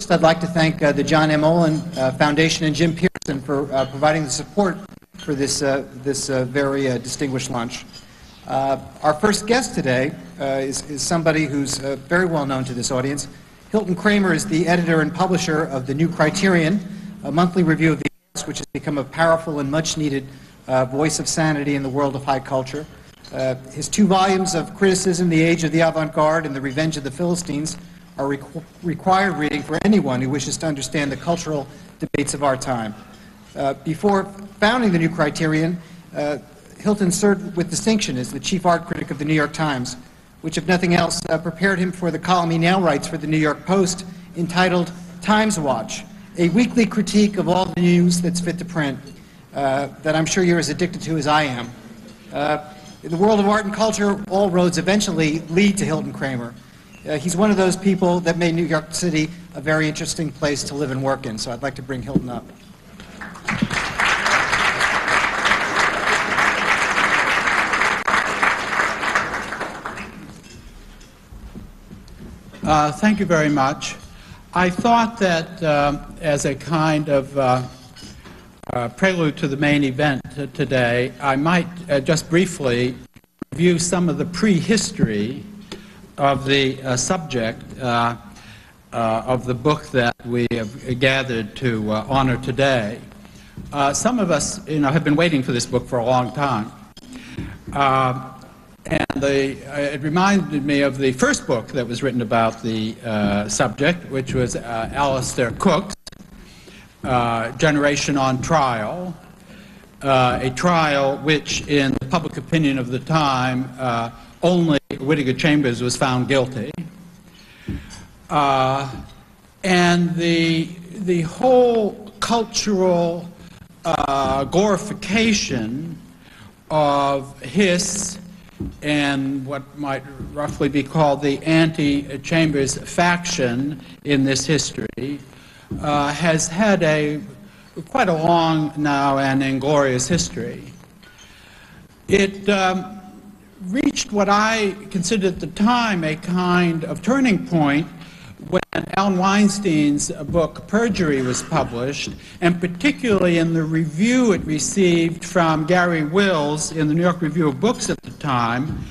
First, I'd like to thank the John M. Olin Foundation and Jim Pearson for providing the support for this very distinguished lunch. Our first guest today is somebody who's very well known to this audience. Hilton Kramer is the editor and publisher of The New Criterion, a monthly review of the arts, which has become a powerful and much-needed voice of sanity in the world of high culture. His 2 volumes of criticism, The Age of the Avant-Garde and The Revenge of the Philistines, are required reading for anyone who wishes to understand the cultural debates of our time. Before founding The New Criterion, Hilton served with distinction as the chief art critic of the New York Times, which, if nothing else, prepared him for the column he now writes for the New York Post, entitled Times Watch, a weekly critique of all the news that's fit to print, that I'm sure you're as addicted to as I am. In the world of art and culture, all roads eventually lead to Hilton Kramer. He's one of those people that made New York City a very interesting place to live and work in, so I'd like to bring Hilton up. Thank you very much. I thought that as a kind of prelude to the main event today, I might just briefly review some of the prehistory of the subject of the book that we have gathered to honor today. Some of us, have been waiting for this book for a long time. And it reminded me of the first book that was written about the subject, which was Alistair Cook's Generation on Trial, a trial which, in the public opinion of the time, only Whittaker Chambers was found guilty. And the whole cultural glorification of Hiss and what might roughly be called the anti-Chambers faction in this history has had quite a long now and inglorious history. It reached what I considered at the time a kind of turning point when Alan Weinstein's book Perjury was published, and particularly in the review it received from Gary Wills in the New York Review of Books at the time,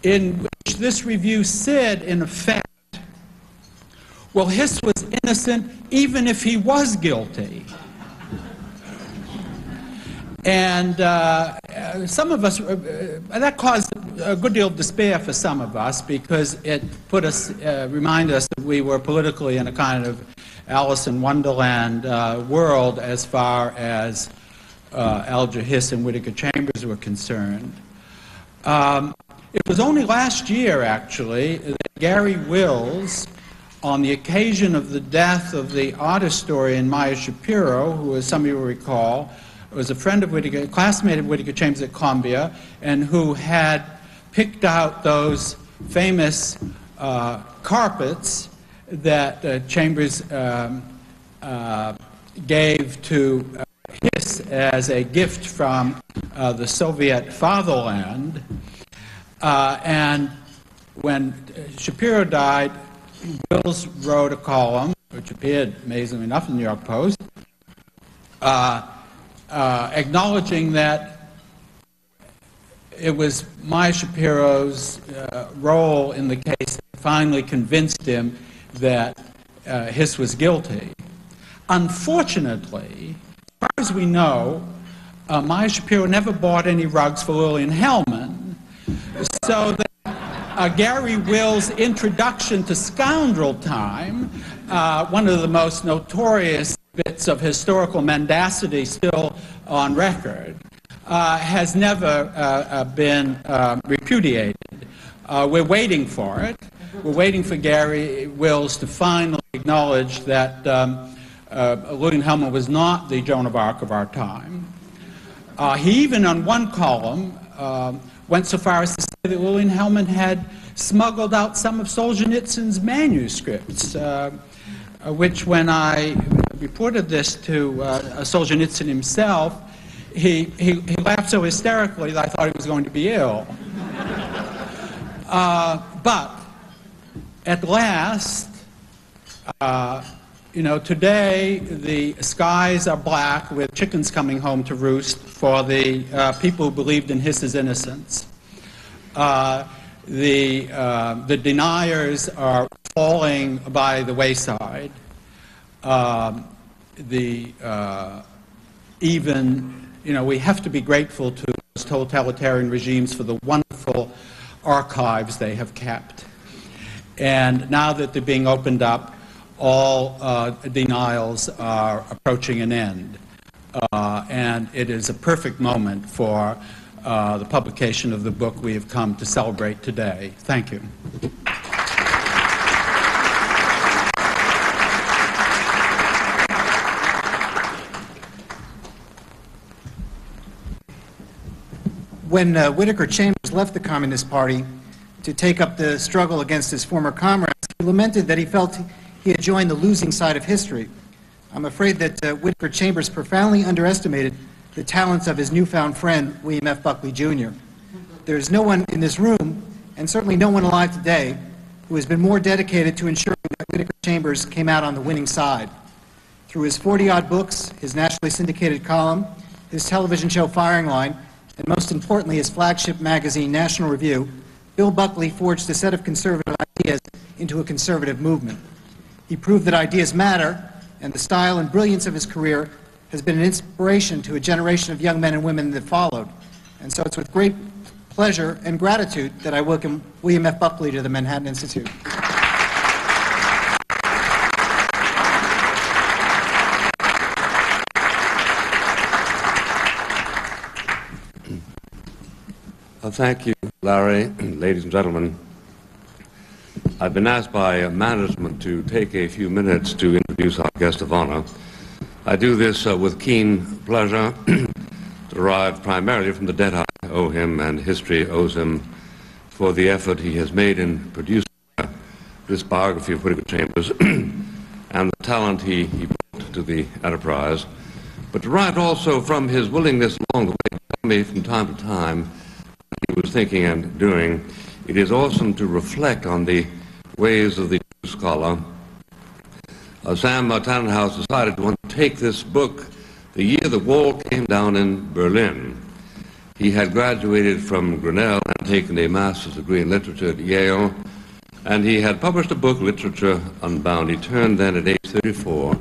in which this review said, in effect, well, Hiss was innocent even if he was guilty. And some of us, that caused a good deal of despair for some of us, because it put us, reminded us that we were politically in a kind of Alice in Wonderland world as far as Alger Hiss and Whittaker Chambers were concerned. It was only last year, actually, that Gary Wills, on the occasion of the death of the art historian Maya Shapiro, who, as some of you will recall, was a friend of Whittaker, classmate of Whittaker Chambers at Columbia, and who had picked out those famous carpets that Chambers gave to Hiss as a gift from the Soviet fatherland. And when Shapiro died, Wills wrote a column, which appeared, amazingly enough, in the New York Post, acknowledging that it was Maya Shapiro's role in the case that finally convinced him that Hiss was guilty. Unfortunately, as far as we know, Maya Shapiro never bought any rugs for Lillian Hellman, so that Gary Wills' introduction to Scoundrel Time, one of the most notorious bits of historical mendacity still on record, has never been repudiated. We're waiting for it. We're waiting for Gary Wills to finally acknowledge that Lillian Hellman was not the Joan of Arc of our time. He even, on one column, went so far as to say that Lillian Hellman had smuggled out some of Solzhenitsyn's manuscripts, which, when I reported this to Solzhenitsyn himself, he laughed so hysterically that I thought he was going to be ill. But at last, You know, today the skies are black with chickens coming home to roost for the people who believed in his innocence. The deniers are falling by the wayside. Even, you know, we have to be grateful to those totalitarian regimes for the wonderful archives they have kept. And now that they're being opened up, all denials are approaching an end. And it is a perfect moment for the publication of the book we have come to celebrate today. Thank you. When Whittaker Chambers left the Communist Party to take up the struggle against his former comrades, he lamented that he felt he had joined the losing side of history. I'm afraid that Whittaker Chambers profoundly underestimated the talents of his newfound friend, William F. Buckley, Jr. There is no one in this room, and certainly no one alive today, who has been more dedicated to ensuring that Whittaker Chambers came out on the winning side. Through his 40-odd books, his nationally syndicated column, his television show Firing Line, and most importantly his flagship magazine, National Review, Bill Buckley forged a set of conservative ideas into a conservative movement. He proved that ideas matter, and the style and brilliance of his career has been an inspiration to a generation of young men and women that followed. And so it's with great pleasure and gratitude that I welcome William F. Buckley to the Manhattan Institute. Thank you, Larry. Ladies and gentlemen, I've been asked by management to take a few minutes to introduce our guest of honor. I do this with keen pleasure, derived primarily from the debt I owe him and history owes him for the effort he has made in producing this biography of Whittaker Chambers and the talent he brought to the enterprise, but derived also from his willingness along the way to tell me from time to time he was thinking and doing. It is awesome to reflect on the ways of the scholar. Sam Tannenhaus decided to undertake this book the year the wall came down in Berlin. He had graduated from Grinnell and taken a master's degree in literature at Yale, and he had published a book, Literature Unbound. He turned then at age 34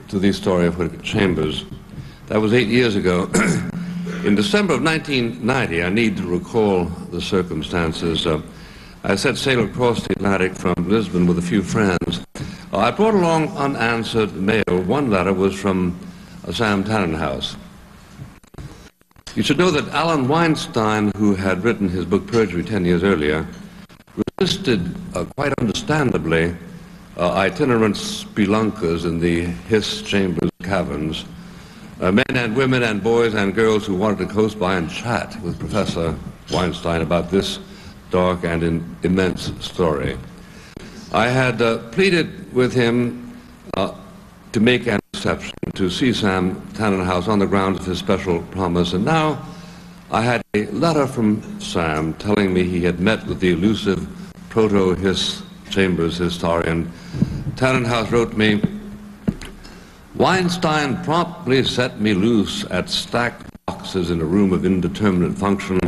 to the story of Whittaker Chambers. That was 8 years ago. In December of 1990, I need to recall the circumstances. I set sail across the Atlantic from Lisbon with a few friends. I brought along unanswered mail. One letter was from Sam Tannenhaus. You should know that Alan Weinstein, who had written his book Perjury 10 years earlier, resisted, quite understandably, itinerant spelunkers in the Hiss Chambers caverns. Men and women and boys and girls who wanted to close by and chat with Professor Weinstein about this dark and immense story. I had pleaded with him to make an exception, to see Sam Tannenhaus on the grounds of his special promise, and now I had a letter from Sam telling me he had met with the elusive proto-Hiss Chambers historian. Tannenhaus wrote me, "Weinstein promptly set me loose at stacked boxes in a room of indeterminate function.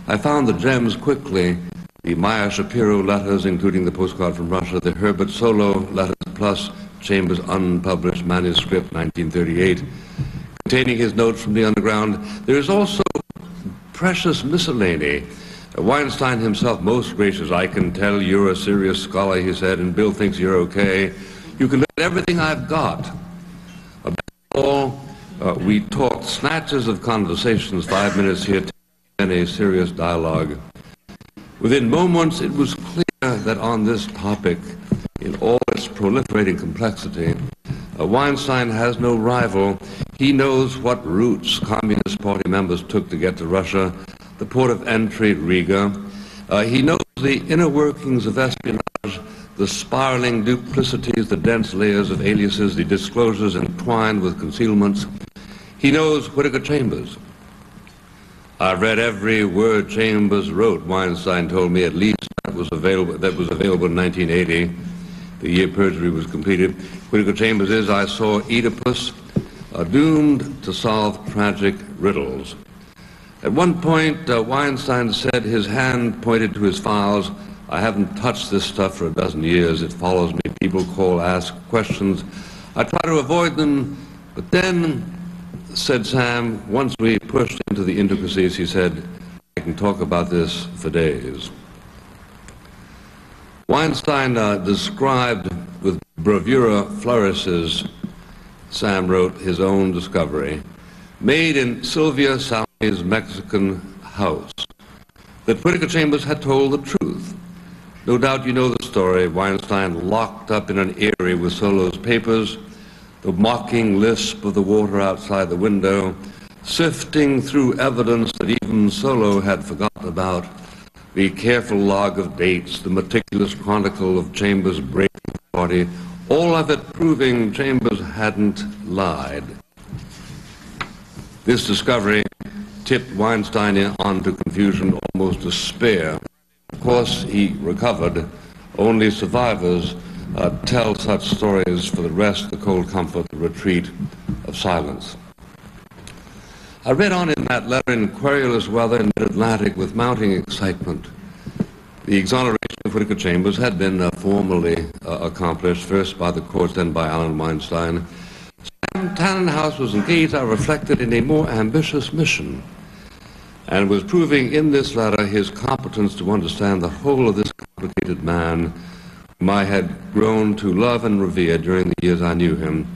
I found the gems quickly, the Maya Shapiro letters, including the postcard from Russia, the Herbert Solo letters, plus Chambers' unpublished manuscript, 1938, containing his notes from the underground. There is also precious miscellany. Weinstein himself most gracious. I can tell you're a serious scholar," he said, "and Bill thinks you're okay. You can look at everything I've got. We talked snatches of conversations, 5 minutes here, and a serious dialogue. Within moments, it was clear that on this topic, in all its proliferating complexity, Weinstein has no rival. He knows what routes Communist Party members took to get to Russia, the port of entry, Riga. He knows the inner workings of espionage, the spiraling duplicities, the dense layers of aliases, the disclosures entwined with concealments. He knows Whittaker Chambers. I've read every word Chambers wrote, Weinstein told me, at least that was available in 1980. the year perjury was completed. Whittaker Chambers is, I saw Oedipus, doomed to solve tragic riddles. At one point, Weinstein said, his hand pointed to his files, "I haven't touched this stuff for a dozen years. It follows me. People call, ask questions. I try to avoid them, but then," said Sam, "once we pushed into the intricacies," he said, "I can talk about this for days." Weinstein described with bravura flourishes, Sam wrote, his own discovery, made in Sylvia Salmi's Mexican house, that Whittaker Chambers had told the truth. No doubt you know the story. Weinstein locked up in an eyrie with Solo's papers, the mocking lisp of the water outside the window, sifting through evidence that even Solo had forgotten about, the careful log of dates, the meticulous chronicle of Chambers' breaking party, all of it proving Chambers hadn't lied. This discovery tipped Weinstein onto confusion, almost despair. Of course, he recovered. Only survivors tell such stories for the rest, the cold comfort, the retreat of silence. I read on in that letter in querulous weather in mid-Atlantic with mounting excitement. The exoneration of Whittaker Chambers had been formally accomplished, first by the courts, then by Alan Weinstein. Sam Tannenhouse was engaged, I reflected, in a more ambitious mission, and was proving in this letter his competence to understand the whole of this complicated man whom I had grown to love and revere during the years I knew him,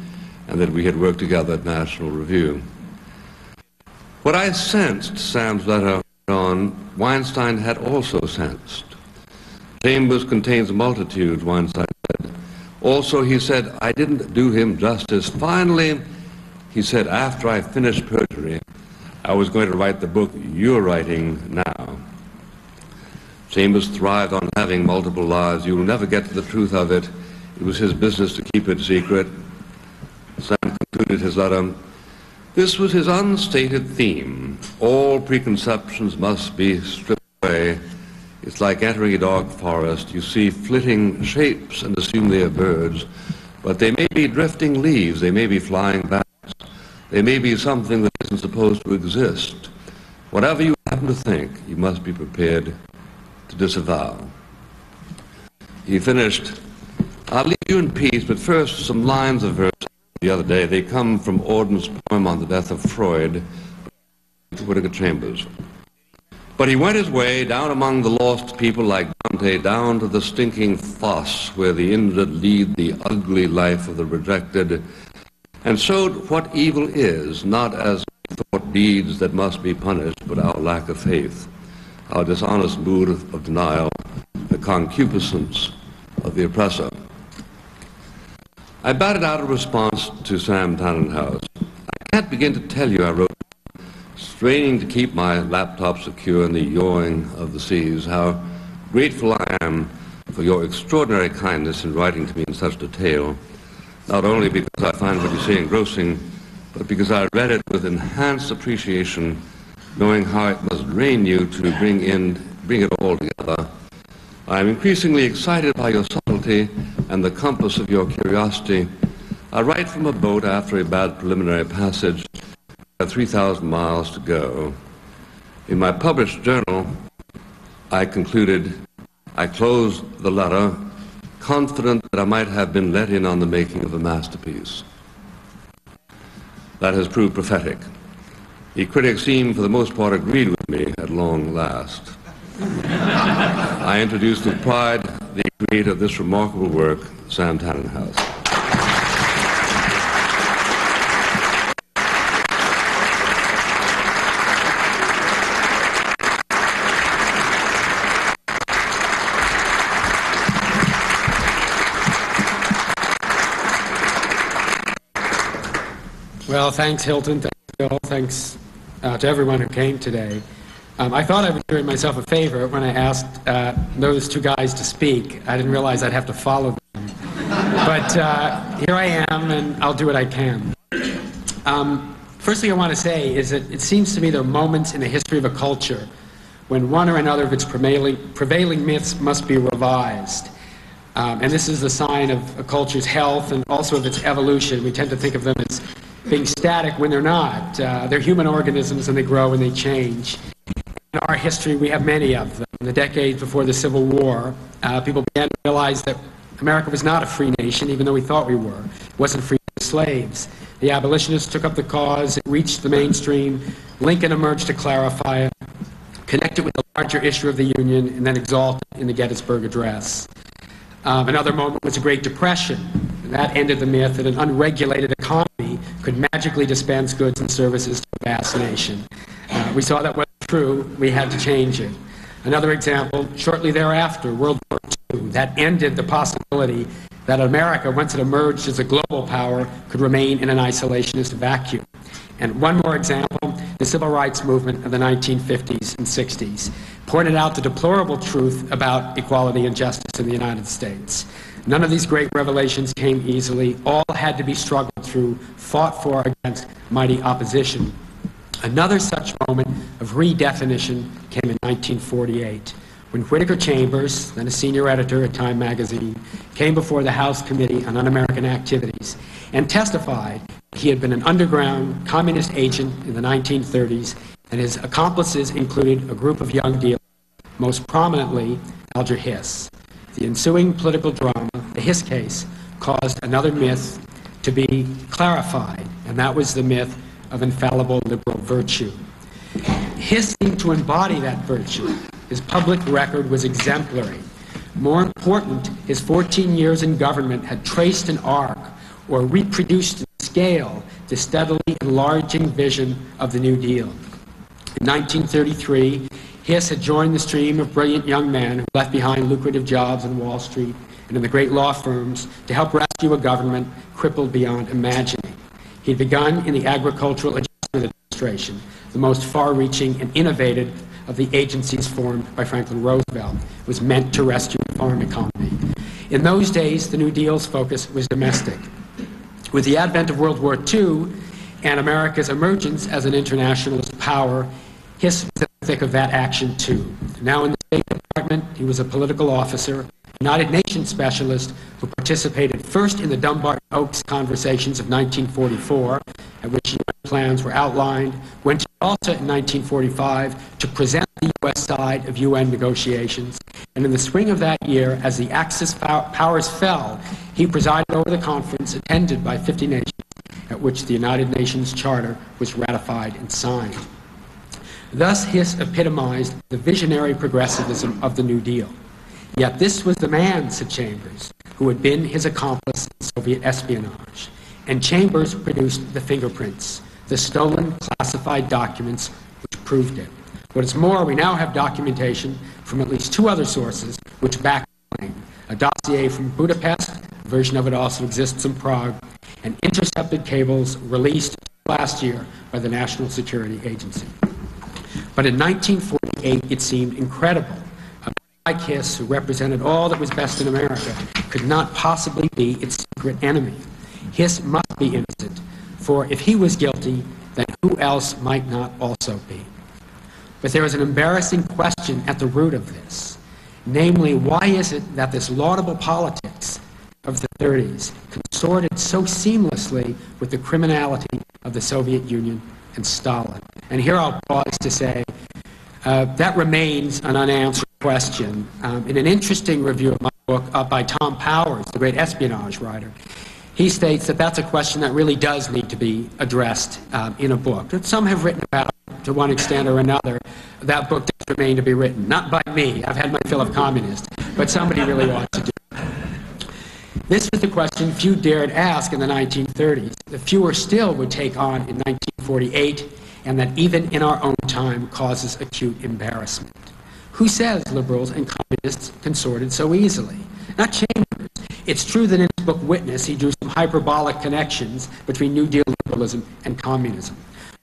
and that we had worked together at National Review. What I sensed, Sam's letter on, Weinstein had also sensed. Chambers contains multitudes, Weinstein said. Also, he said, I didn't do him justice. Finally, he said, after I finished perjury, I was going to write the book you're writing now. Chambers thrived on having multiple lives. You will never get to the truth of it. It was his business to keep it secret. Sam concluded his letter. This was his unstated theme. All preconceptions must be stripped away. It's like entering a dark forest. You see flitting shapes and assume they are birds, but they may be drifting leaves, they may be flying bats, they may be something that isn't supposed to exist. Whatever you happen to think, you must be prepared to disavow. He finished, I'll leave you in peace, but first some lines of verse the other day. They come from Auden's poem on the death of Freud, to Whittaker Chambers. But he went his way down among the lost people like Dante, down to the stinking fosse where the injured lead the ugly life of the rejected, and showed what evil is, not as thought deeds that must be punished, but our lack of faith, our dishonest mood of denial, the concupiscence of the oppressor. I batted out a response to Sam Tannenhouse. I can't begin to tell you, I wrote, straining to keep my laptop secure in the yawing of the seas, how grateful I am for your extraordinary kindness in writing to me in such detail, not only because I find what you say engrossing, but because I read it with enhanced appreciation, knowing how it must drain you to bring it all together. I am increasingly excited by your subtlety and the compass of your curiosity. I write from a boat after a bad preliminary passage. 3,000 miles to go. In my published journal, I concluded, I closed the letter, confident that I might have been let in on the making of a masterpiece. That has proved prophetic. The critics seem, for the most part, agreed with me at long last. I introduced with pride the creator of this remarkable work, Sam Tannenhouse. Well, thanks, Hilton. Thanks, Bill. Thanks to everyone who came today. I thought I was doing myself a favor when I asked those two guys to speak. I didn't realize I'd have to follow them. But here I am, and I'll do what I can. First thing I want to say is that it seems to me there are moments in the history of a culture when one or another of its prevailing myths must be revised. And this is a sign of a culture's health and also of its evolution. We tend to think of them as being static when they're not. They're human organisms, and they grow and they change. In our history, we have many of them. In the decades before the Civil War, people began to realize that America was not a free nation, even though we thought we were. It wasn't free from slaves. The abolitionists took up the cause. It reached the mainstream. Lincoln emerged to clarify it, connect it with the larger issue of the Union, and then exalt it in the Gettysburg Address. Another moment was the Great Depression. That ended the myth that an unregulated economy could magically dispense goods and services to a vast nation. We saw that wasn't true. We had to change it. Another example, shortly thereafter, World War II. That ended the possibility that America, once it emerged as a global power, could remain in an isolationist vacuum. And one more example, the civil rights movement of the 1950s and 60s pointed out the deplorable truth about equality and justice in the United States. None of these great revelations came easily. All had to be struggled through, fought for against mighty opposition. Another such moment of redefinition came in 1948, when Whittaker Chambers, then a senior editor at Time magazine, came before the House Committee on Un-American Activities and testified he had been an underground communist agent in the 1930s, and his accomplices included a group of young dealers, most prominently Alger Hiss. The ensuing political drama, the Hiss case, caused another myth to be clarified, and that was the myth of infallible liberal virtue. Hiss seemed to embody that virtue. His public record was exemplary. More important, his 14 years in government had traced an arc or reproduced in scale the steadily enlarging vision of the New Deal. In 1933, Hiss had joined the stream of brilliant young men who left behind lucrative jobs on Wall Street and in the great law firms to help rescue a government crippled beyond imagining. He'd begun in the Agricultural Adjustment Administration, the most far-reaching and innovative of the agencies formed by Franklin Roosevelt. It was meant to rescue the farm economy. In those days, the New Deal's focus was domestic. With the advent of World War II and America's emergence as an internationalist power, Hiss was in the thick of that action too. Now in the State Department, he was a political officer, United Nations specialist who participated first in the Dumbarton Oaks conversations of 1944, at which UN plans were outlined, went to Malta in 1945 to present the U.S. side of UN negotiations, and in the spring of that year, as the Axis powers fell, he presided over the conference attended by 50 nations, at which the United Nations Charter was ratified and signed. Thus, Hiss epitomized the visionary progressivism of the New Deal. Yet this was the man, said Chambers, who had been his accomplice in Soviet espionage. And Chambers produced the fingerprints, the stolen classified documents which proved it. What is more, we now have documentation from at least two other sources which back the claim. A dossier from Budapest, a version of it also exists in Prague, and intercepted cables released last year by the National Security Agency. But in 1948, it seemed incredible. Like Hiss, who represented all that was best in America, could not possibly be its secret enemy. Hiss must be innocent, for if he was guilty, then who else might not also be? But there is an embarrassing question at the root of this. Namely, why is it that this laudable politics of the 30s consorted so seamlessly with the criminality of the Soviet Union and Stalin? And here I'll pause to say, that remains an unanswered question. In an interesting review of my book by Tom Powers, the great espionage writer, he states that that's a question that really does need to be addressed in a book. That some have written about it to one extent or another. That book does remain to be written. Not by me. I've had my fill of communists. But somebody really ought to do it. This was the question few dared ask in the 1930s. The fewer still would take on in 1948, and that even in our own time causes acute embarrassment. Who says liberals and communists consorted so easily? Not Chambers. It's true that in his book Witness he drew some hyperbolic connections between New Deal liberalism and communism.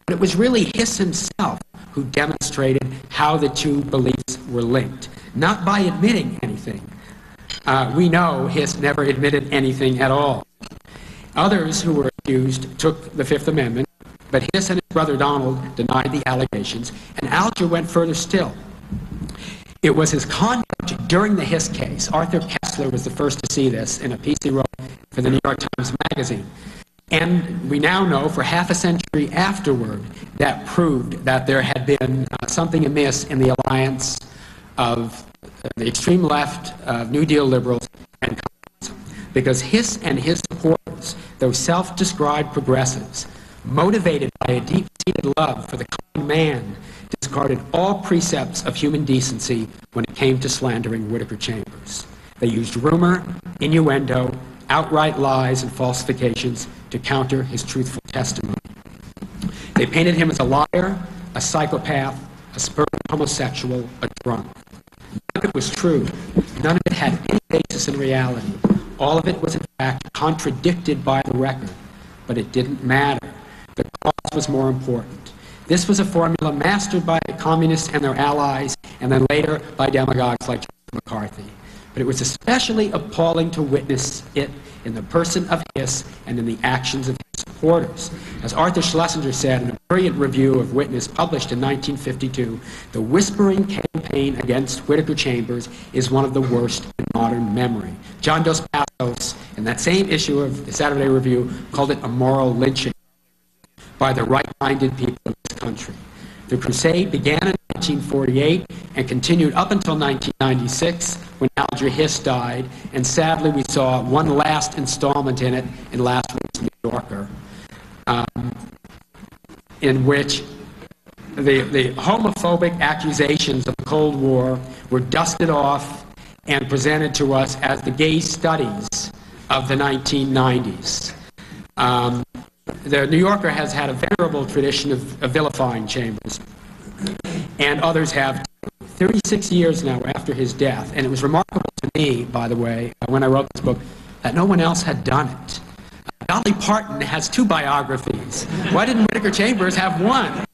But it was really Hiss himself who demonstrated how the two beliefs were linked, not by admitting anything. We know Hiss never admitted anything at all. Others who were accused took the Fifth Amendment, but Hiss and his brother Donald denied the allegations, and Alger went further still. It was his conduct during the Hiss case. Arthur Kessler was the first to see this in a piece he wrote for the New York Times Magazine. And we now know for half a century afterward that proved that there had been something amiss in the alliance of the extreme left, New Deal liberals, and communism. Because Hiss and his supporters, those self-described progressives, motivated by a deep-seated love for the common man, discarded all precepts of human decency when it came to slandering Whittaker Chambers. They used rumor, innuendo, outright lies and falsifications to counter his truthful testimony. They painted him as a liar, a psychopath, a spurned homosexual, a drunk. None of it was true. None of it had any basis in reality. All of it was, in fact, contradicted by the record. But it didn't matter. The cause was more important. This was a formula mastered by the communists and their allies, and then later by demagogues like McCarthy. But it was especially appalling to witness it in the person of Hiss and in the actions of his supporters. As Arthur Schlesinger said in a brilliant review of Witness published in 1952, the whispering campaign against Whittaker Chambers is one of the worst in modern memory. John Dos Passos, in that same issue of the Saturday Review, called it a moral lynching by the right-minded people of this country. The crusade began in 1948 and continued up until 1996 when Alger Hiss died, and sadly we saw one last installment in it in last week's New Yorker, in which the homophobic accusations of the Cold War were dusted off and presented to us as the gay studies of the 1990s. The New Yorker has had a venerable tradition of vilifying Chambers, and others have 36 years now after his death. And it was remarkable to me, by the way, when I wrote this book, that no one else had done it. Dolly Parton has 2 biographies. Why didn't Whittaker Chambers have one?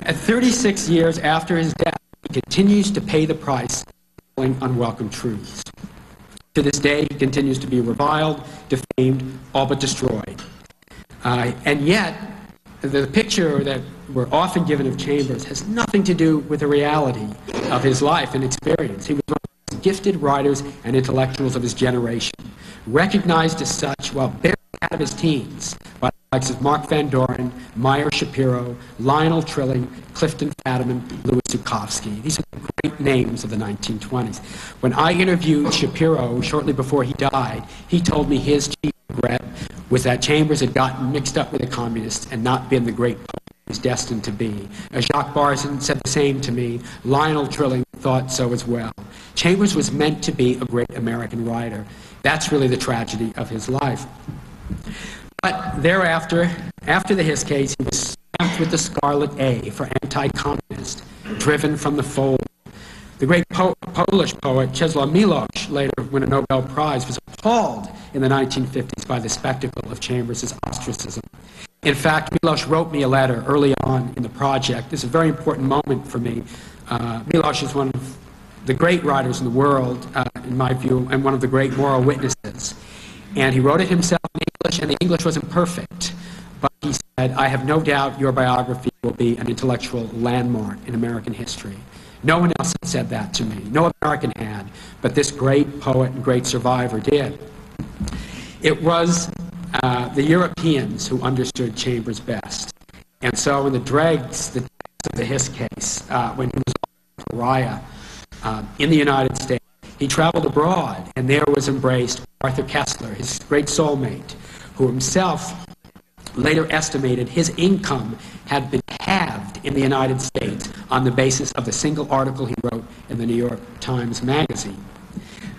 At 36 years after his death, he continues to pay the price for telling unwelcome truths. To this day, he continues to be reviled, defamed, all but destroyed. And yet, the picture that we're often given of Chambers has nothing to do with the reality of his life and experience. He was one of the most gifted writers and intellectuals of his generation, recognized as such while barely out of his teens by the likes of Mark Van Doren, Meyer Shapiro, Lionel Trilling, Clifton Fadiman, Louis Zukowski. These are the great names of the 1920s. When I interviewed Shapiro shortly before he died, he told me his chief regret was that Chambers had gotten mixed up with the communists and not been the great poet he was destined to be. Jacques Barzin said the same to me. Lionel Trilling thought so as well. Chambers was meant to be a great American writer. That's really the tragedy of his life. But thereafter, after the Hiss case, he was stamped with the Scarlet A for anti-communist, driven from the fold. The great Polish poet Czesław Miłosz, later won a Nobel Prize, was appalled in the 1950s by the spectacle of Chambers' ostracism. In fact, Miłosz wrote me a letter early on in the project. This is a very important moment for me. Miłosz is one of the great writers in the world, in my view, and one of the great moral witnesses. And he wrote it himself in English, and the English wasn't perfect. But he said, I have no doubt your biography will be an intellectual landmark in American history. No one else had said that to me. No American had. But this great poet and great survivor did. It was the Europeans who understood Chambers best. And so in the dregs of the Hiss case, when he was a pariah in the United States, he traveled abroad, and there was embraced Arthur Kessler, his great soulmate, who himself later estimated his income had been halved in the United States on the basis of the single article he wrote in the New York Times Magazine,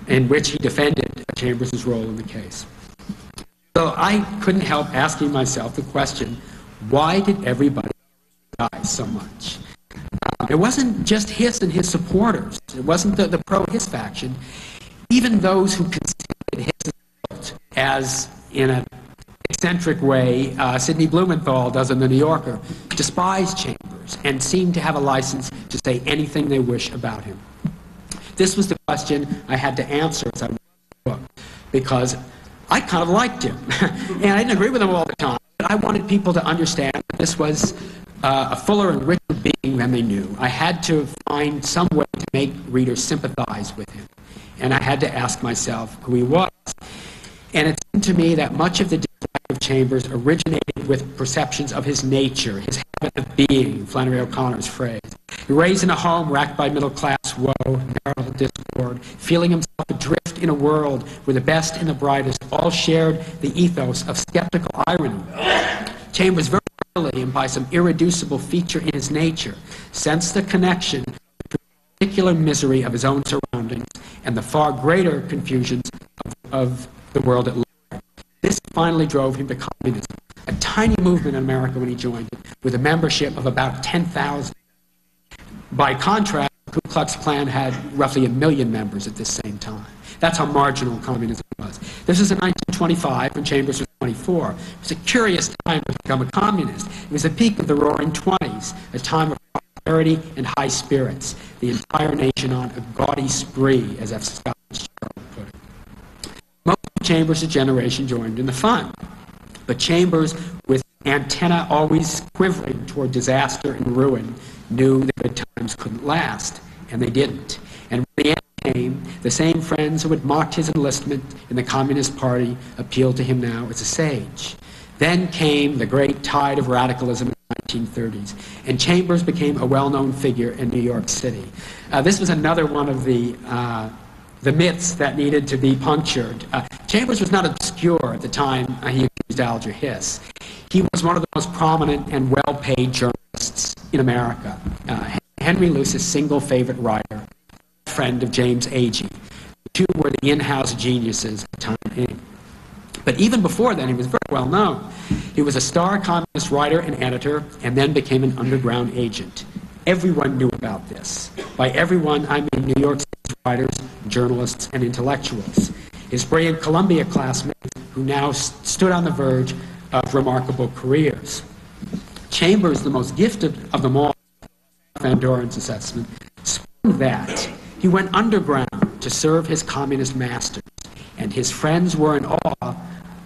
in which he defended Chambers' role in the case. So I couldn't help asking myself the question, why did everybody die so much? It wasn't just Hiss and his supporters. It wasn't the pro-Hiss faction. Even those who considered Hiss as, in an eccentric way, Sidney Blumenthal does in The New Yorker, despised Chambers and seemed to have a license to say anything they wish about him. This was the question I had to answer as I wrote the book, because I kind of liked him. And I didn't agree with him all the time, but I wanted people to understand that this was a fuller and richer being than they knew. I had to find some way to make readers sympathize with him. And I had to ask myself who he was. And it seemed to me that much of the dislike of Chambers originated with perceptions of his nature, his habit of being, Flannery O'Connor's phrase. He raised in a home racked by middle-class woe, marital discord, feeling himself adrift in a world where the best and the brightest all shared the ethos of skeptical irony. Chambers very early, and by some irreducible feature in his nature, sensed the connection between the particular misery of his own surroundings and the far greater confusions of the world at large. This finally drove him to communism, a tiny movement in America when he joined it, with a membership of about 10,000. By contrast, the Ku Klux Klan had roughly 1 million members at this same time. That's how marginal communism was. This was in 1925, when Chambers was 24. It was a curious time to become a communist. It was the peak of the Roaring Twenties, a time of prosperity and high spirits, the entire nation on a gaudy spree, as F. Scott Fitzgerald put it. Most of Chambers' generation joined in the fun, but Chambers, with antenna always quivering toward disaster and ruin, knew the good times couldn't last, and they didn't. And when the end came, the same friends who had mocked his enlistment in the Communist Party appealed to him now as a sage. Then came the great tide of radicalism in the 1930s, and Chambers became a well-known figure in New York City. This was another one of the myths that needed to be punctured. Chambers was not obscure at the time he accused Alger Hiss. He was one of the most prominent and well-paid journalists in America. Henry Luce's single favorite writer, friend of James Agee. The two were the in-house geniuses of Time Inc. But even before then, he was very well known. He was a star communist writer and editor, and then became an underground agent. Everyone knew about this. By everyone, I mean New York City's writers, journalists, and intellectuals. His brilliant Columbia classmates, who now stood on the verge of remarkable careers. Chambers, the most gifted of them all, Van Doren's assessment, spurned that. He went underground to serve his communist masters, and his friends were in awe,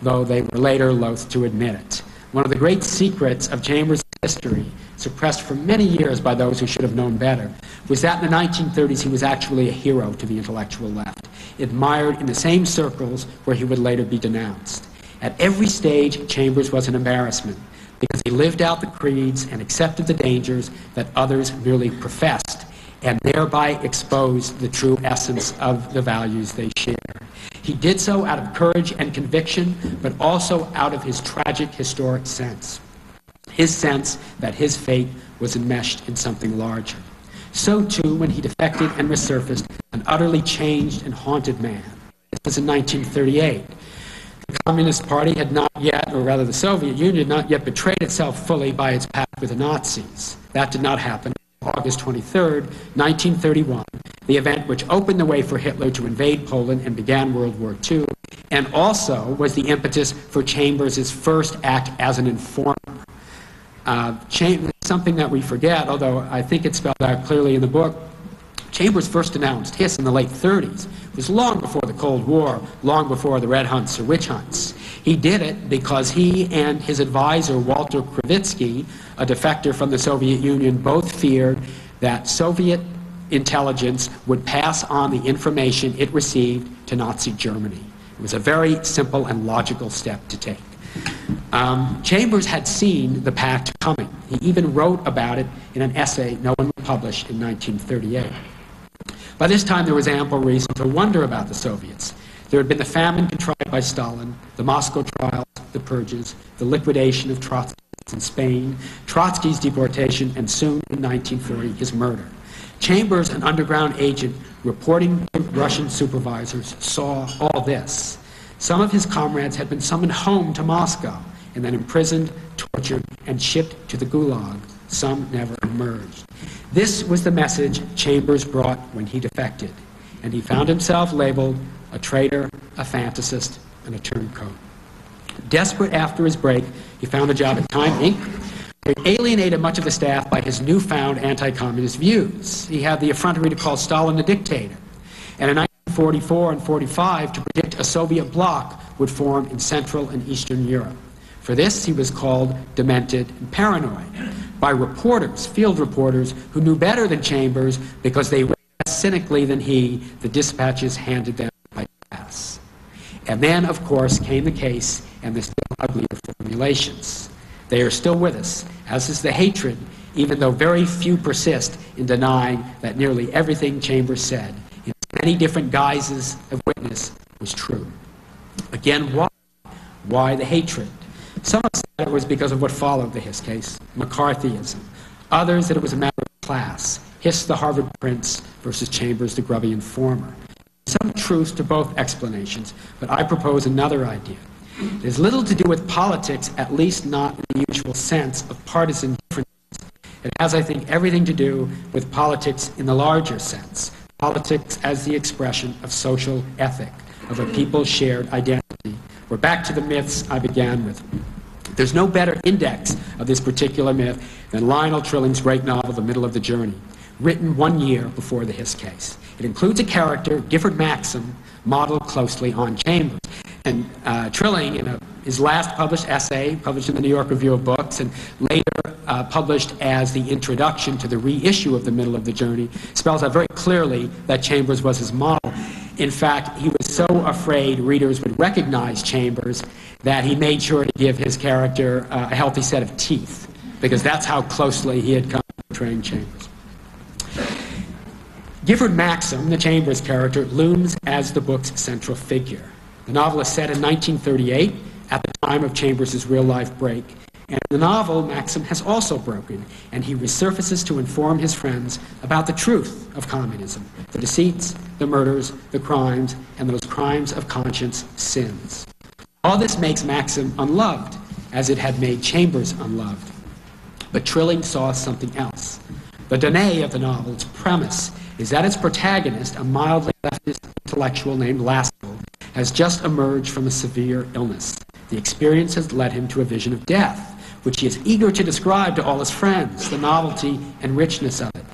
though they were later loath to admit it. One of the great secrets of Chambers' history, suppressed for many years by those who should have known better, was that in the 1930s he was actually a hero to the intellectual left, admired in the same circles where he would later be denounced. At every stage, Chambers was an embarrassment, because he lived out the creeds and accepted the dangers that others merely professed, and thereby exposed the true essence of the values they shared. He did so out of courage and conviction, but also out of his tragic historic sense. His sense that his fate was enmeshed in something larger. So too, when he defected and resurfaced, an utterly changed and haunted man. This was in 1938. The Communist Party had not yet, or rather the Soviet Union, not yet betrayed itself fully by its pact with the Nazis. That did not happen until August 23rd, 1931, the event which opened the way for Hitler to invade Poland and began World War II, and also was the impetus for Chambers' first act as an informer. Something that we forget, although I think it's spelled out clearly in the book. Chambers first announced Hiss in the late 30s. It was long before the Cold War, long before the Red Hunts or Witch Hunts. He did it because he and his advisor, Walter Krivitsky, a defector from the Soviet Union, both feared that Soviet intelligence would pass on the information it received to Nazi Germany. It was a very simple and logical step to take. Chambers had seen the pact coming. He even wrote about it in an essay no one published in 1938. By this time, there was ample reason to wonder about the Soviets. There had been the famine contrived by Stalin, the Moscow trials, the purges, the liquidation of Trotskyists in Spain, Trotsky's deportation, and soon, in 1940, his murder. Chambers, an underground agent reporting to Russian supervisors, saw all this. Some of his comrades had been summoned home to Moscow and then imprisoned, tortured, and shipped to the Gulag. Some never emerged. This was the message Chambers brought when he defected, and he found himself labeled a traitor, a fantasist, and a turncoat. Desperate after his break, he found a job at Time Inc., where he alienated much of the staff by his newfound anti-communist views. He had the effrontery to call Stalin a dictator, and in 1944 and 45 to predict a Soviet bloc would form in Central and Eastern Europe. For this, he was called demented and paranoid. by reporters, field reporters, who knew better than Chambers because they read less cynically than he the dispatches handed them by press. And then, of course, came the case and the still uglier formulations. They are still with us, as is the hatred, even though very few persist in denying that nearly everything Chambers said, in many different guises of witness, was true. Again, why? Why the hatred? Some have said it was because of what followed the Hiss case, McCarthyism. Others that it was a matter of class, Hiss the Harvard prince versus Chambers the grubby informer. Some truth to both explanations, but I propose another idea. It has little to do with politics, at least not in the usual sense of partisan differences. It has, I think, everything to do with politics in the larger sense. Politics as the expression of social ethic, of a people's shared identity. We're back to the myths I began with. There's no better index of this particular myth than Lionel Trilling's great novel, The Middle of the Journey, written 1 year before the Hiss case. It includes a character, Gifford Maxim, modeled closely on Chambers. And Trilling, in his last published essay, published in the New York Review of Books, and later published as the introduction to the reissue of The Middle of the Journey, spells out very clearly that Chambers was his model. In fact, he was so afraid readers would recognize Chambers that he made sure to give his character a healthy set of teeth, because that's how closely he had come to portraying Chambers. Gifford Maxim, the Chambers character, looms as the book's central figure. The novel is set in 1938, at the time of Chambers' real-life break. And in the novel, Maxim has also broken, and he resurfaces to inform his friends about the truth of communism, the deceits, the murders, the crimes, and those crimes of conscience, sins. All this makes Maxim unloved, as it had made Chambers unloved. But Trilling saw something else. The donnée of the novel, its premise, is that its protagonist, a mildly leftist intellectual named Laskell, has just emerged from a severe illness. The experience has led him to a vision of death, which he is eager to describe to all his friends, the novelty and richness of it.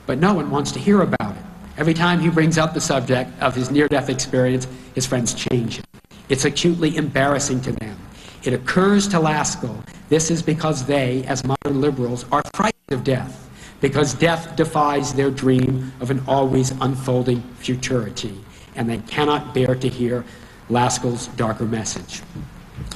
But no one wants to hear about it. Every time he brings up the subject of his near-death experience, his friends change it. It's acutely embarrassing to them. It occurs to Laskell, this is because they, as modern liberals, are frightened of death, because death defies their dream of an always unfolding futurity, and they cannot bear to hear Laskell's darker message.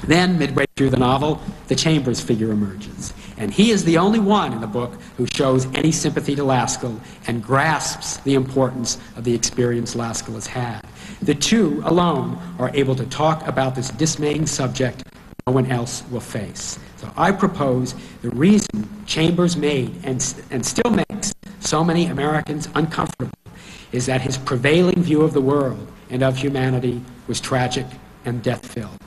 Then, midway through the novel, the Chambers figure emerges, and he is the only one in the book who shows any sympathy to Laskell and grasps the importance of the experience Laskell has had. The two alone are able to talk about this dismaying subject no one else will face. So I propose the reason Chambers made and still makes so many Americans uncomfortable is that his prevailing view of the world and of humanity was tragic and death-filled.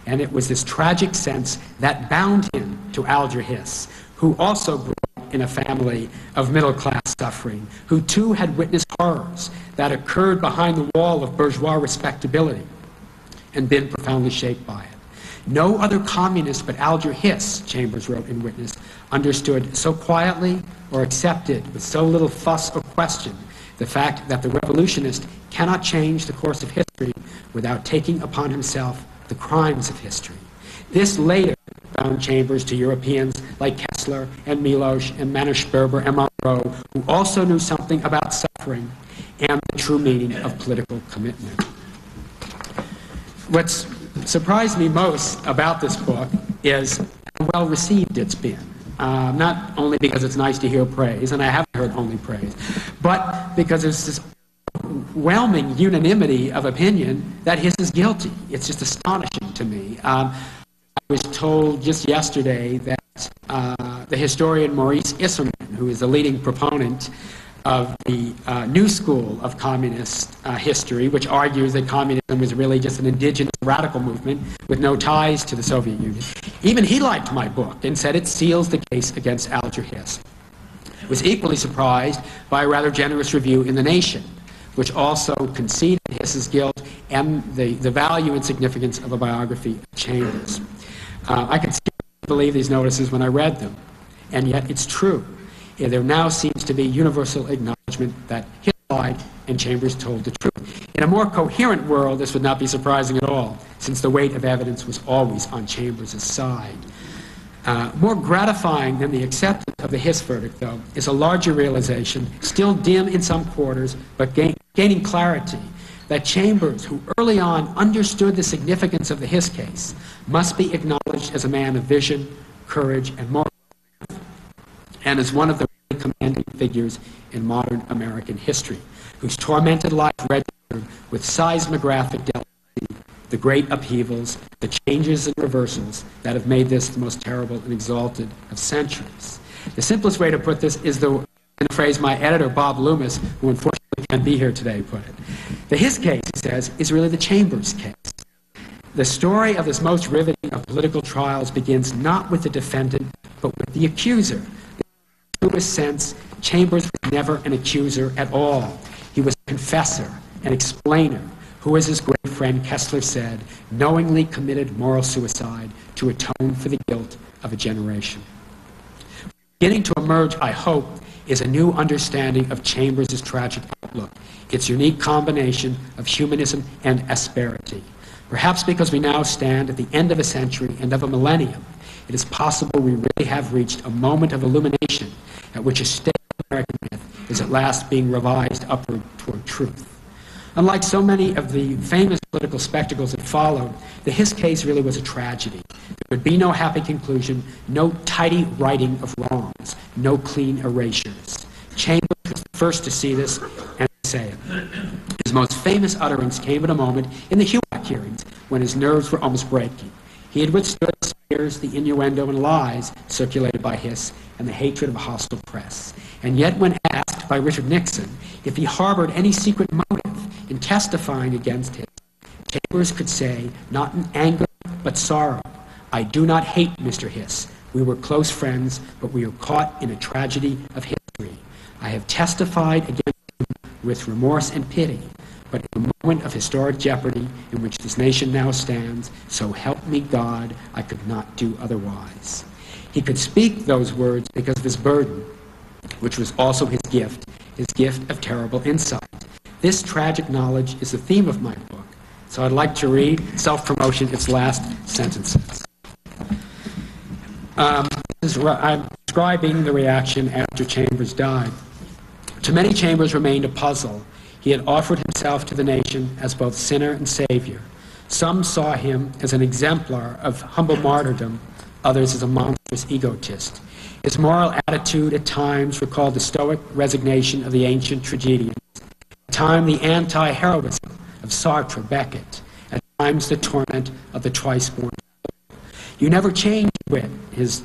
And it was this tragic sense that bound him to Alger Hiss, who also grew up in a family of middle-class suffering, who too had witnessed horrors that occurred behind the wall of bourgeois respectability and been profoundly shaped by it. No other communist but Alger Hiss, Chambers wrote in Witness, understood so quietly or accepted with so little fuss or question the fact that the revolutionist cannot change the course of history without taking upon himself the crimes of history. This later bound Chambers to Europeans like Kessler and Milosz and Manisch-Berber and Monroe, who also knew something about suffering and the true meaning of political commitment. What's surprised me most about this book is how well received it's been. Not only because it's nice to hear praise, and I haven't heard only praise, but because there's this overwhelming unanimity of opinion that Hiss is guilty. It's just astonishing to me. I was told just yesterday that the historian Maurice Isserman, who is the leading proponent of the new school of communist history, which argues that communism was really just an indigenous radical movement with no ties to the Soviet Union. Even he liked my book and said it seals the case against Alger Hiss. I was equally surprised by a rather generous review in The Nation, which also conceded Hiss's guilt and the value and significance of a biography of Chambers. I could scarcely believe these notices when I read them, and yet it's true. There now seems to be universal acknowledgement that Hiss lied and Chambers told the truth. In a more coherent world, this would not be surprising at all, since the weight of evidence was always on Chambers' side. More gratifying than the acceptance of the Hiss verdict, though, is a larger realization, still dim in some quarters, but gaining clarity, that Chambers, who early on understood the significance of the Hiss case, must be acknowledged as a man of vision, courage, and moral, and as one of the really commanding figures in modern American history, whose tormented life registered with seismographic delicacy the great upheavals, the changes and reversals that have made this the most terrible and exalted of centuries. The simplest way to put this is in a phrase my editor, Bob Loomis, who unfortunately can't be here today, put it. The Hiss case, he says, is really the Chambers case. The story of this most riveting of political trials begins not with the defendant, but with the accuser. In the truest sense, Chambers was never an accuser at all. He was a confessor, an explainer, who, as his great friend Kessler said, knowingly committed moral suicide to atone for the guilt of a generation. Beginning to emerge, I hope, is a new understanding of Chambers' tragic outlook, its unique combination of humanism and asperity. Perhaps because we now stand at the end of a century and of a millennium, it is possible we really have reached a moment of illumination at which a state of American myth is at last being revised upward toward truth. Unlike so many of the famous political spectacles that followed, the Hiss case really was a tragedy. There would be no happy conclusion, no tidy righting of wrongs, no clean erasures. Chambers was the first to see this and to say it. His most famous utterance came at a moment in the HUAC hearings when his nerves were almost breaking. He had withstood the smears, the innuendo and lies circulated by Hiss and the hatred of a hostile press. And yet when asked by Richard Nixon if he harbored any secret motive in testifying against Hiss, Chambers could say, not in anger but sorrow, "I do not hate Mr. Hiss. We were close friends, but we were caught in a tragedy of history. I have testified against him with remorse and pity, but in a moment of historic jeopardy in which this nation now stands, so help me God, I could not do otherwise." He could speak those words because of his burden, which was also his gift of terrible insight. This tragic knowledge is the theme of my book, so I'd like to read, self-promotion, its last sentences. I'm describing the reaction after Chambers died. To many, Chambers remained a puzzle. He had offered himself to the nation as both sinner and savior. Some saw him as an exemplar of humble martyrdom, others as a monstrous egotist. His moral attitude at times recalled the stoic resignation of the ancient tragedians, at times the anti-heroism of Sartre, Beckett, at times the torment of the twice-born. "You never changed, Whit," his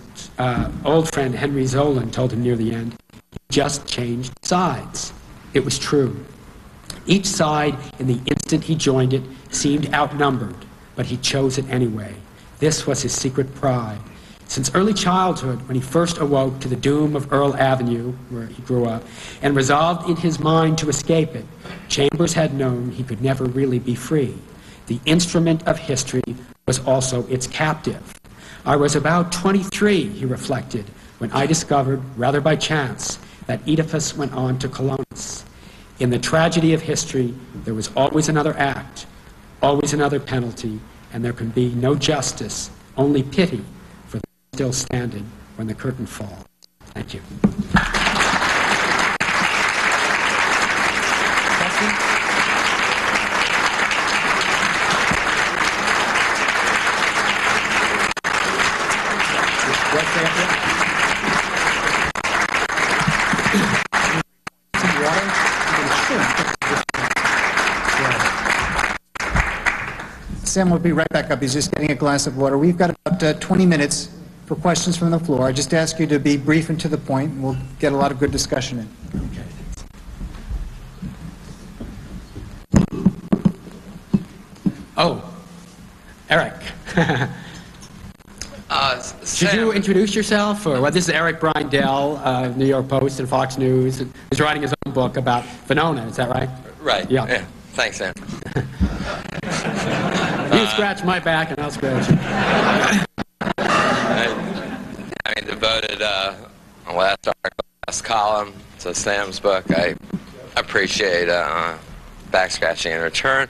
old friend Henry Zolan told him near the end. "You just changed sides." It was true. Each side, in the instant he joined it, seemed outnumbered, but he chose it anyway. This was his secret pride. Since early childhood, when he first awoke to the doom of Earl Avenue, where he grew up, and resolved in his mind to escape it, Chambers had known he could never really be free. The instrument of history was also its captive. "I was about 23, he reflected, when I discovered, rather by chance, that Oedipus went on to Colonus. In the tragedy of history, there was always another act, always another penalty, and there can be no justice, only pity for those still standing when the curtain falls." Thank you. Sam will be right back up. He's just getting a glass of water. We've got about 20 minutes for questions from the floor. I just ask you to be brief and to the point, and we'll get a lot of good discussion in. Okay. Oh, Eric. Should you introduce yourself? Or, well, this is Eric Bryndell, New York Post and Fox News. He's writing his own book about Venona, is that right? Right. Yeah. Thanks, Sam. You scratch my back and I'll scratch you. I devoted last article, last column to Sam's book. I appreciate back scratching in return.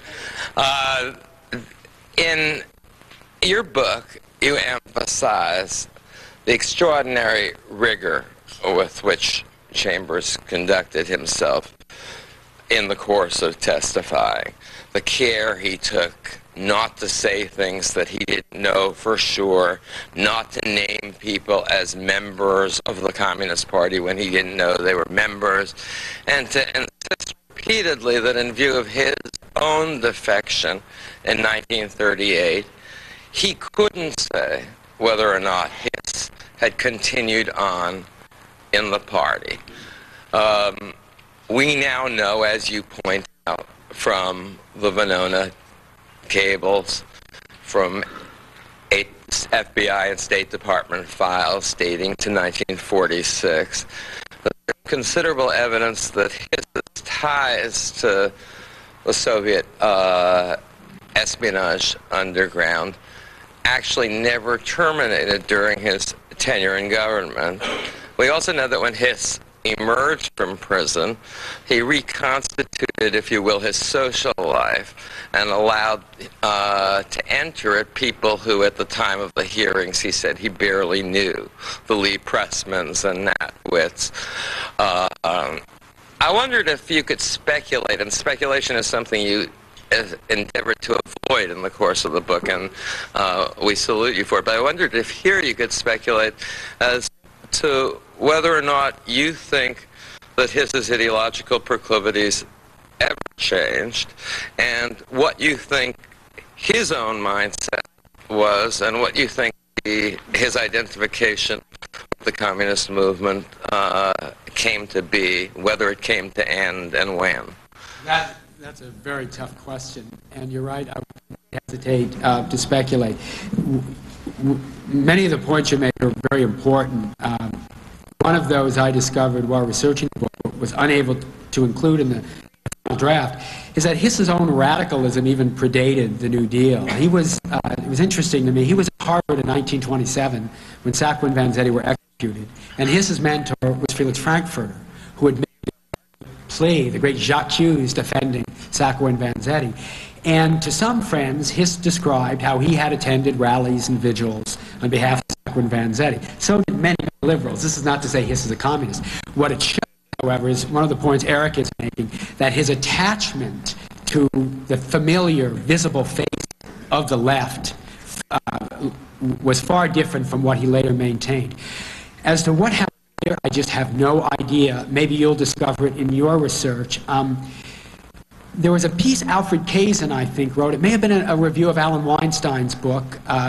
In your book, you emphasize the extraordinary rigor with which Chambers conducted himself in the course of testifying, the care he took not to say things that he didn't know for sure, not to name people as members of the Communist Party when he didn't know they were members, and to insist repeatedly that in view of his own defection in 1938, he couldn't say whether or not Hiss had continued on in the party. We now know, as you point out, from the Venona cables, from FBI and State Department files dating to 1946, that there's considerable evidence that his ties to the Soviet espionage underground actually never terminated during his tenure in government. We also know that when Hiss emerged from prison, he reconstituted, if you will, his social life and allowed to enter it people who at the time of the hearings he said he barely knew, the Lee Pressmans and Nat Witts. I wondered if you could speculate, and speculation is something you endeavored to avoid in the course of the book, and we salute you for it, but I wondered if here you could speculate as to whether or not you think that his ideological proclivities ever changed, and what you think his own mindset was, and what you think his identification with the communist movement came to be, whether it came to end, and when. That's a very tough question, and you're right, I would hesitate to speculate. Many of the points you made are very important. One of those I discovered while researching the book, was unable to include in the final draft, is that Hiss's own radicalism even predated the New Deal. He was, it was interesting to me, he was at Harvard in 1927 when Sacco and Vanzetti were executed, and Hiss's mentor was Felix Frankfurter, who had made the plea, the great Jacques Hughes defending Sacco and Vanzetti. And to some friends, Hiss described how he had attended rallies and vigils on behalf of Sacco and Vanzetti. So did many liberals. This is not to say Hiss is a communist. What it shows, however, is one of the points Eric is making, that his attachment to the familiar, visible face of the left was far different from what he later maintained. As to what happened there, I just have no idea. Maybe you'll discover it in your research. There was a piece Alfred Kazin, I think, wrote. It may have been a review of Alan Weinstein's book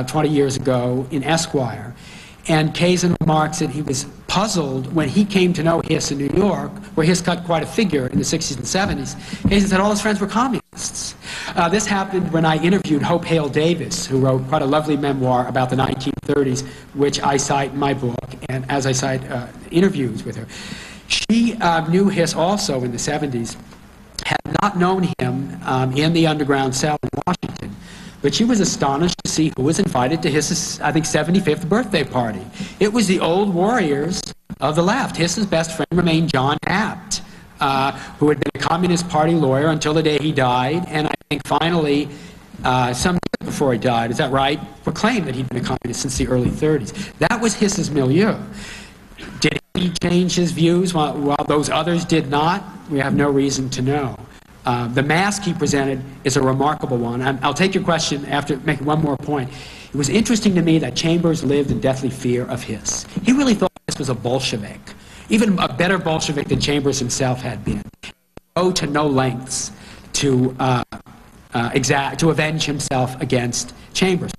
20 years ago in Esquire. And Kazin remarks that he was puzzled when he came to know Hiss in New York, where Hiss cut quite a figure in the 60s and 70s. Kazin said all his friends were communists. This happened when I interviewed Hope Hale Davis, who wrote quite a lovely memoir about the 1930s, which I cite in my book, and as I cite interviews with her. She knew Hiss also in the 70s, had not known him in the underground cell in Washington, but she was astonished to see who was invited to Hiss's, I think, 75th birthday party. It was the old warriors of the left. Hiss's best friend remained John Abt, who had been a Communist Party lawyer until the day he died, and I think finally, some years before he died, is that right, proclaimed that he'd been a communist since the early 30s. That was Hiss's milieu. Did he change his views while those others did not? We have no reason to know. The mask he presented is a remarkable one. I'll take your question after making one more point. It was interesting to me that Chambers lived in deathly fear of Hiss. He really thought Hiss was a Bolshevik, even a better Bolshevik than Chambers himself had been. He go to no lengths to avenge himself against Chambers.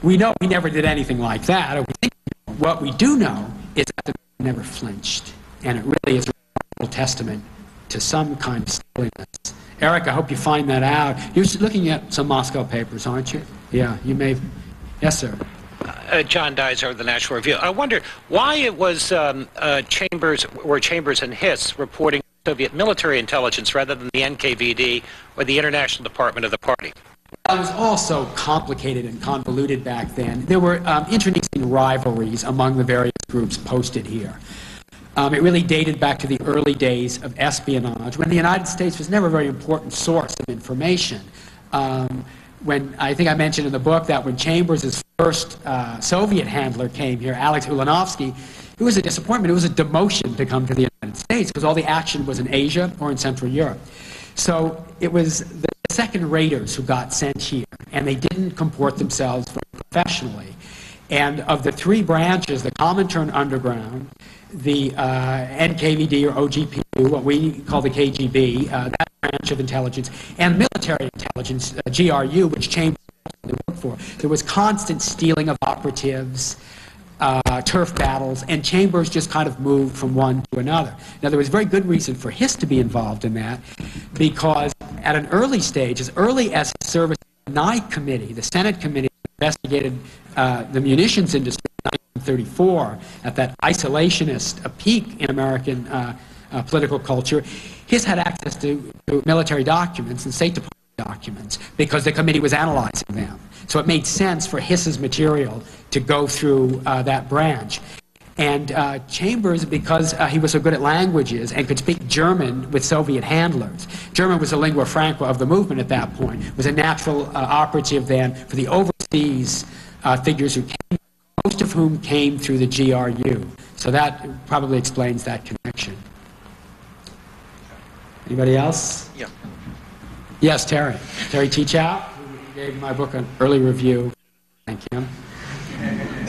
We know he never did anything like that. Or we think what we do know is that the man never flinched, and it really is a remarkable testament to some kind of steeliness. Eric, I hope you find that out. You're looking at some Moscow papers, aren't you? Yeah, you may. Yes, sir. John Dyser of the National Review. I wonder why it was Chambers and Hiss reporting Soviet military intelligence rather than the NKVD or the International Department of the Party. It was all so complicated and convoluted back then. There were internecine rivalries among the various groups posted here. It really dated back to the early days of espionage, when the United States was never a very important source of information. When I think I mentioned in the book that when Chambers' first Soviet handler came here, Alex Ulanovsky, it was a disappointment. It was a demotion to come to the United States because all the action was in Asia or in Central Europe. So it was the second raters who got sent here, and they didn't comport themselves very professionally. And of the three branches, the Comintern Underground, the NKVD or OGPU, what we call the KGB, that branch of intelligence, and military intelligence, GRU, which Chambers worked for, there was constant stealing of operatives, turf battles, and Chambers just kind of moved from one to another. Now, there was very good reason for Hiss to be involved in that, because at an early stage, as early as his service in the Nye Committee, the Senate Committee investigated the munitions industry in 1934, at that isolationist peak in American political culture, Hiss had access to military documents and State Department documents because the committee was analyzing them. So it made sense for Hiss's material to go through that branch. And Chambers, because he was so good at languages and could speak German with Soviet handlers, German was the lingua franca of the movement at that point, was a natural operative then for the overseas figures who came, most of whom came through the GRU. So that probably explains that connection. Anybody else? Yeah. Yes, Terry. Terry Teachout, who gave my book an early review. Thank you.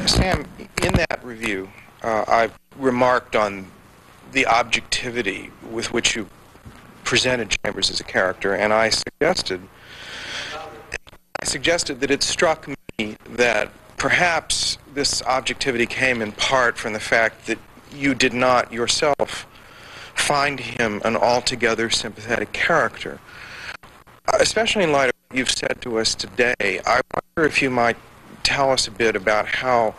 Sam, in that review, I remarked on the objectivity with which you presented Chambers as a character, and I suggested that it struck me that perhaps this objectivity came in part from the fact that you did not yourself find him an altogether sympathetic character. Especially in light of what you've said to us today, I wonder if you might tell us a bit about how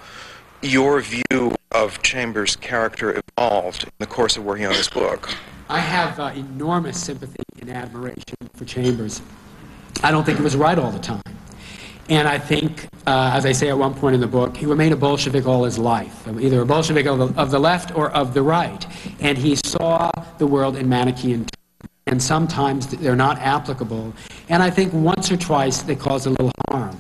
your view of Chambers' character evolved in the course of working on this book. I have enormous sympathy and admiration for Chambers. I don't think he was right all the time. And I think, as I say at one point in the book, he remained a Bolshevik all his life, either a Bolshevik of the left or of the right. And he saw the world in Manichaean terms, and sometimes they're not applicable. And I think once or twice they cause a little harm.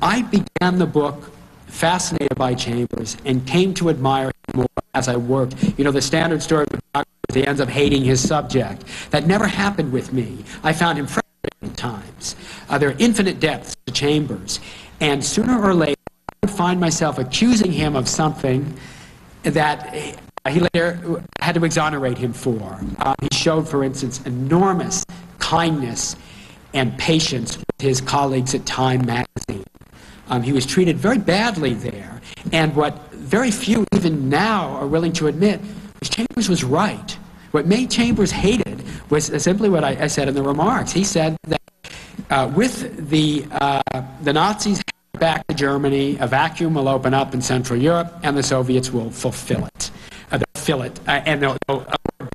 I began the book fascinated by Chambers and came to admire him more as I worked. You know, the standard story of Biography, he ends up hating his subject. That never happened with me. I found him frustrating at times. There are infinite depths to Chambers. And sooner or later, I would find myself accusing him of something that he later had to exonerate him for. He showed, for instance, enormous kindness and patience with his colleagues at Time magazine. He was treated very badly there, and what very few even now are willing to admit was Chambers was right. What made Chambers hated was simply what I said in the remarks. He said that with the Nazis back to Germany, a vacuum will open up in Central Europe, and the Soviets will fulfill it. They'll fill it, and a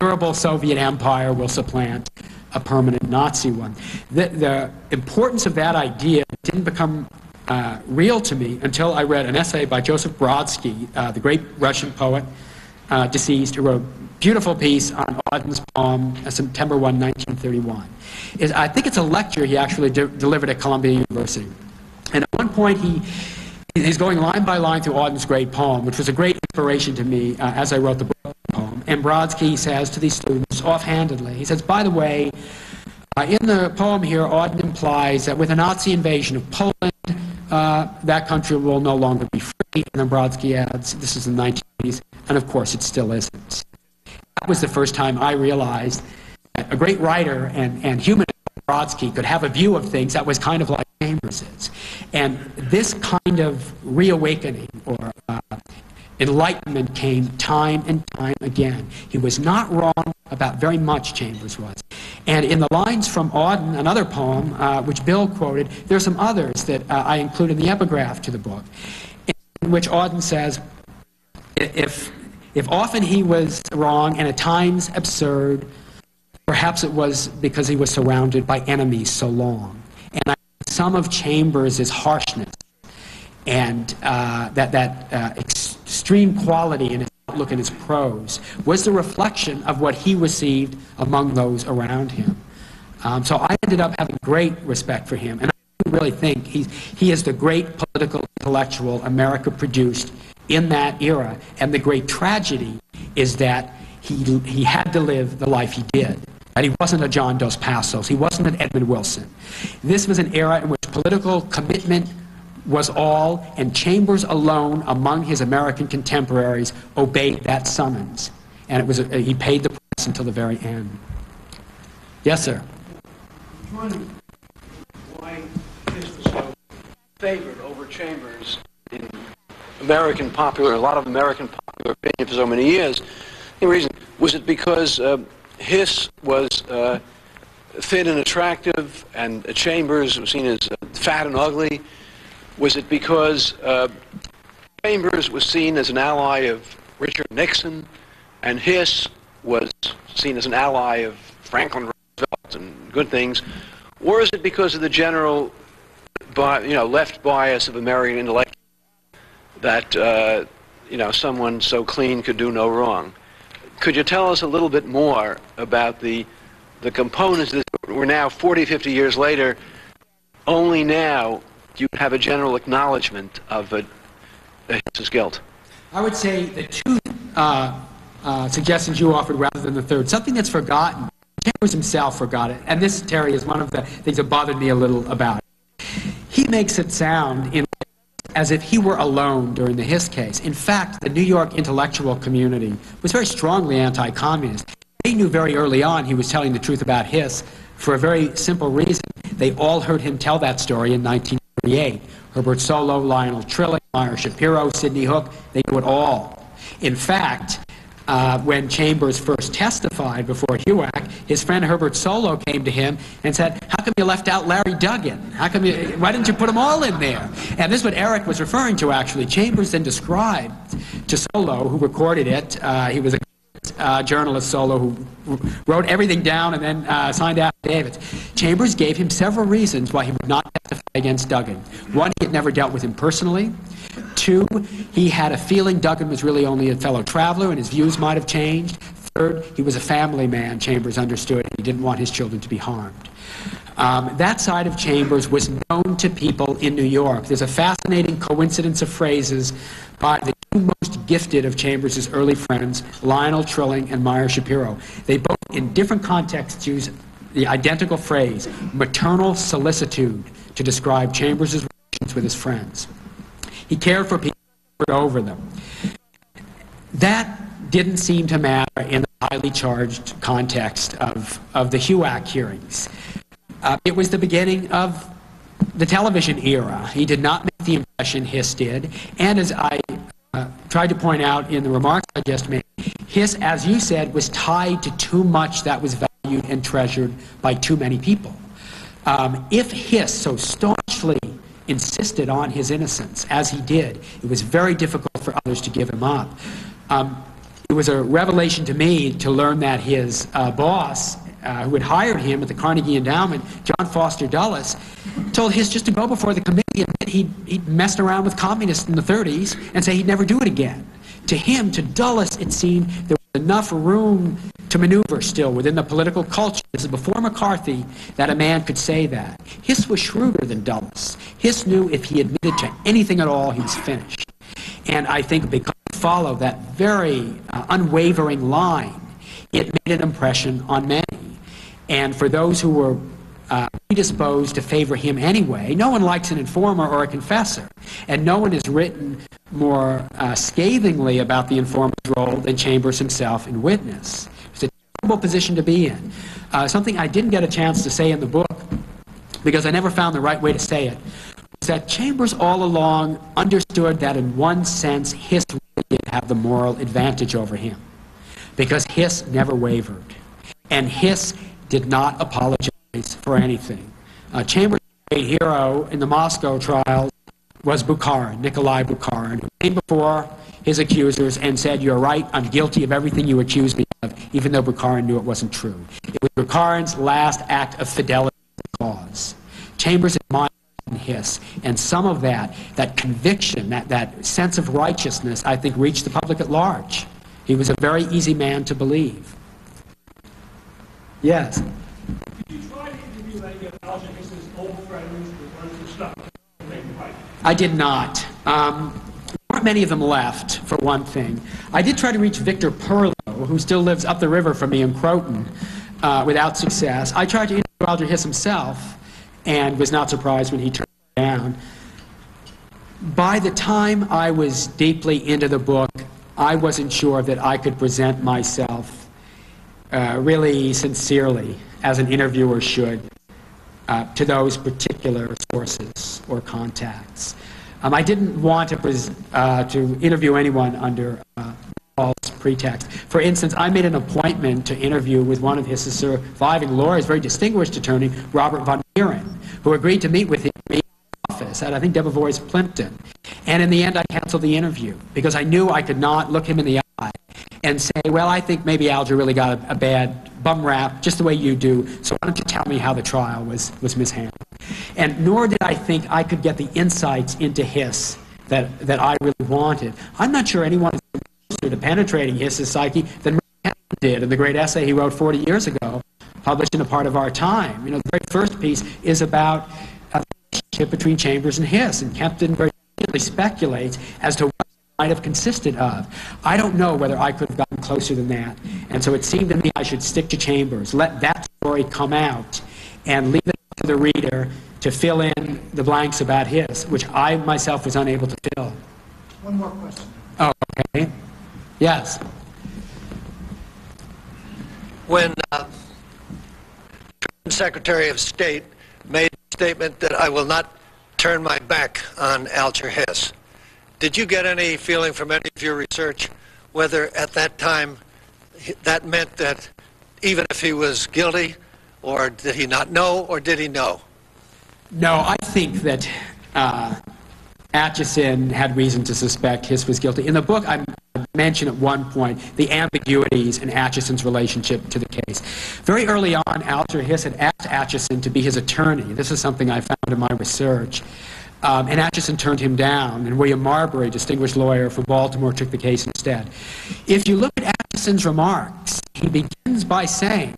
durable Soviet empire will supplant a permanent Nazi one. The importance of that idea didn't become real to me until I read an essay by Joseph Brodsky, the great Russian poet, deceased, who wrote a beautiful piece on Auden's poem, September 1, 1931. I think it's a lecture he actually delivered at Columbia University. And at one point he's going line by line through Auden's great poem, which was a great inspiration to me as I wrote the poem. And Brodsky says to these students, offhandedly, he says, by the way, in the poem here, Auden implies that with a Nazi invasion of Poland, that country will no longer be free. And then Brodsky adds, this is in the 1980s, and of course it still isn't. That was the first time I realized that a great writer and human Brodsky could have a view of things that was kind of like Chambers's. And this kind of reawakening or enlightenment came time and time again. He was not wrong about very much, Chambers was. And in the lines from Auden, another poem, which Bill quoted, there are some others that I include in the epigraph to the book, in which Auden says, if often he was wrong and at times absurd, perhaps it was because he was surrounded by enemies so long. And some of Chambers' harshness and that extreme quality in his outlook and his prose was the reflection of what he received among those around him. So I ended up having great respect for him. And I really think he is the great political intellectual America produced in that era, and the great tragedy is that he had to live the life he did. And he wasn't a John Dos Passos. He wasn't an Edmund Wilson. This was an era in which political commitment was all, and Chambers alone among his American contemporaries obeyed that summons. And it was he paid the price until the very end. Yes, sir. Why Hiss was so favored over Chambers in a lot of American popular opinion for so many years? The reason, was it because Hiss was thin and attractive, and Chambers was seen as fat and ugly? Was it because Chambers was seen as an ally of Richard Nixon, and Hiss was seen as an ally of Franklin Roosevelt and good things? Or is it because of the general, left bias of American intellectuals that someone so clean could do no wrong? Could you tell us a little bit more about the components that we're now 40, 50 years later, only now do you have a general acknowledgement of Hiss's guilt? I would say the two suggestions you offered rather than the third. Something that's forgotten. Chambers himself forgot it. And this, Terry, is one of the things that bothered me a little about it. He makes it sound as if he were alone during the Hiss case. In fact, the New York intellectual community was very strongly anti-communist. They knew very early on he was telling the truth about Hiss for a very simple reason. They all heard him tell that story in 1938. Herbert Solow, Lionel Trilling, Meyer Shapiro, Sidney Hook, they knew it all. In fact, when Chambers first testified before HUAC, his friend Herbert Solow came to him and said, "How come you left out Larry Duggan? Why didn't you put them all in there?" And this is what Eric was referring to, actually. Chambers then described to Solow, who recorded it, he was a journalist, Solow, who wrote everything down and then signed affidavits. Chambers gave him several reasons why he would not testify against Duggan. One, he had never dealt with him personally. Two, he had a feeling Duggan was really only a fellow traveler and his views might have changed. Third, he was a family man, Chambers understood, and he didn't want his children to be harmed. That side of Chambers was known to people in New York. There's a fascinating coincidence of phrases by the two most gifted of Chambers' early friends, Lionel Trilling and Meyer Shapiro. They both, in different contexts, use the identical phrase, maternal solicitude, to describe Chambers' relations with his friends. He cared for people, over them. That didn't seem to matter in the highly charged context of the HUAC hearings. It was the beginning of the television era. He did not make the impression Hiss did, and as I tried to point out in the remarks I just made, Hiss, as you said, was tied to too much that was valued and treasured by too many people. If Hiss so staunchly insisted on his innocence, as he did, it was very difficult for others to give him up. It was a revelation to me to learn that his boss, who had hired him at the Carnegie Endowment, John Foster Dulles, told Hiss just to go before the committee and admit he'd messed around with communists in the 30s and say he'd never do it again. To him, to Dulles, it seemed there was enough room to maneuver still within the political culture. This is before McCarthy that a man could say that. Hiss was shrewder than Dulles. Hiss knew if he admitted to anything at all, he was finished. And I think because he followed that very unwavering line, it made an impression on many. And for those who were predisposed to favor him anyway, no one likes an informer or a confessor. And no one has written more scathingly about the informer's role than Chambers himself in Witness. It's a terrible position to be in. Something I didn't get a chance to say in the book, because I never found the right way to say it, was that Chambers all along understood that in one sense Hiss really did have the moral advantage over him, because Hiss never wavered. And Hiss did not apologize for anything. Chambers' great hero in the Moscow trials was Bukharin, Nikolai Bukharin, who came before his accusers and said, "You're right, I'm guilty of everything you accuse me of," even though Bukharin knew it wasn't true. It was Bukharin's last act of fidelity to the cause. Chambers admired Hiss, and some of that conviction, that sense of righteousness, I think reached the public at large. He was a very easy man to believe. Yes? Did you try to interview any of Alger Hiss's old friends, the ones who stuck to make right? I did not. There weren't many of them left, for one thing. I did try to reach Victor Perlow, who still lives up the river from me in Croton, without success. I tried to interview Alger Hiss himself and was not surprised when he turned it down. By the time I was deeply into the book, I wasn't sure that I could present myself really sincerely, as an interviewer should, to those particular sources or contacts. I didn't want to interview anyone under false pretext. For instance, I made an appointment to interview with one of his surviving lawyers, very distinguished attorney, Robert von Meeren, who agreed to meet with him in the office at, I think, Debevoise Plimpton. And in the end, I canceled the interview because I knew I could not look him in the eye and say, well, I think maybe Alger really got a bad bum rap, just the way you do, so why don't you tell me how the trial was mishandled? And nor did I think I could get the insights into Hiss that I really wanted. I'm not sure anyone is closer to penetrating Hiss's psyche than Merton did in the great essay he wrote 40 years ago, published in A Part of Our Time. You know, the very first piece is about the relationship between Chambers and Hiss, and Kempton very speculates as to what it might have consisted of. I don't know whether I could have gotten closer than that, and so it seemed to me I should stick to Chambers, let that story come out, and leave it to the reader to fill in the blanks about Hiss, which I myself was unable to fill. One more question. Oh, okay. Yes. When Secretary of State made a statement that I will not turn my back on Alger Hiss, did you get any feeling from any of your research whether at that time that meant that even if he was guilty, or did he not know, or did he know? No, I think that Atchison had reason to suspect Hiss was guilty. In the book, I mention at one point the ambiguities in Atchison's relationship to the case. Very early on, Alger Hiss had asked Atchison to be his attorney. This is something I found in my research. And Atchison turned him down, and William Marbury, distinguished lawyer from Baltimore, took the case instead. If you look at Atchison's remarks, he begins by saying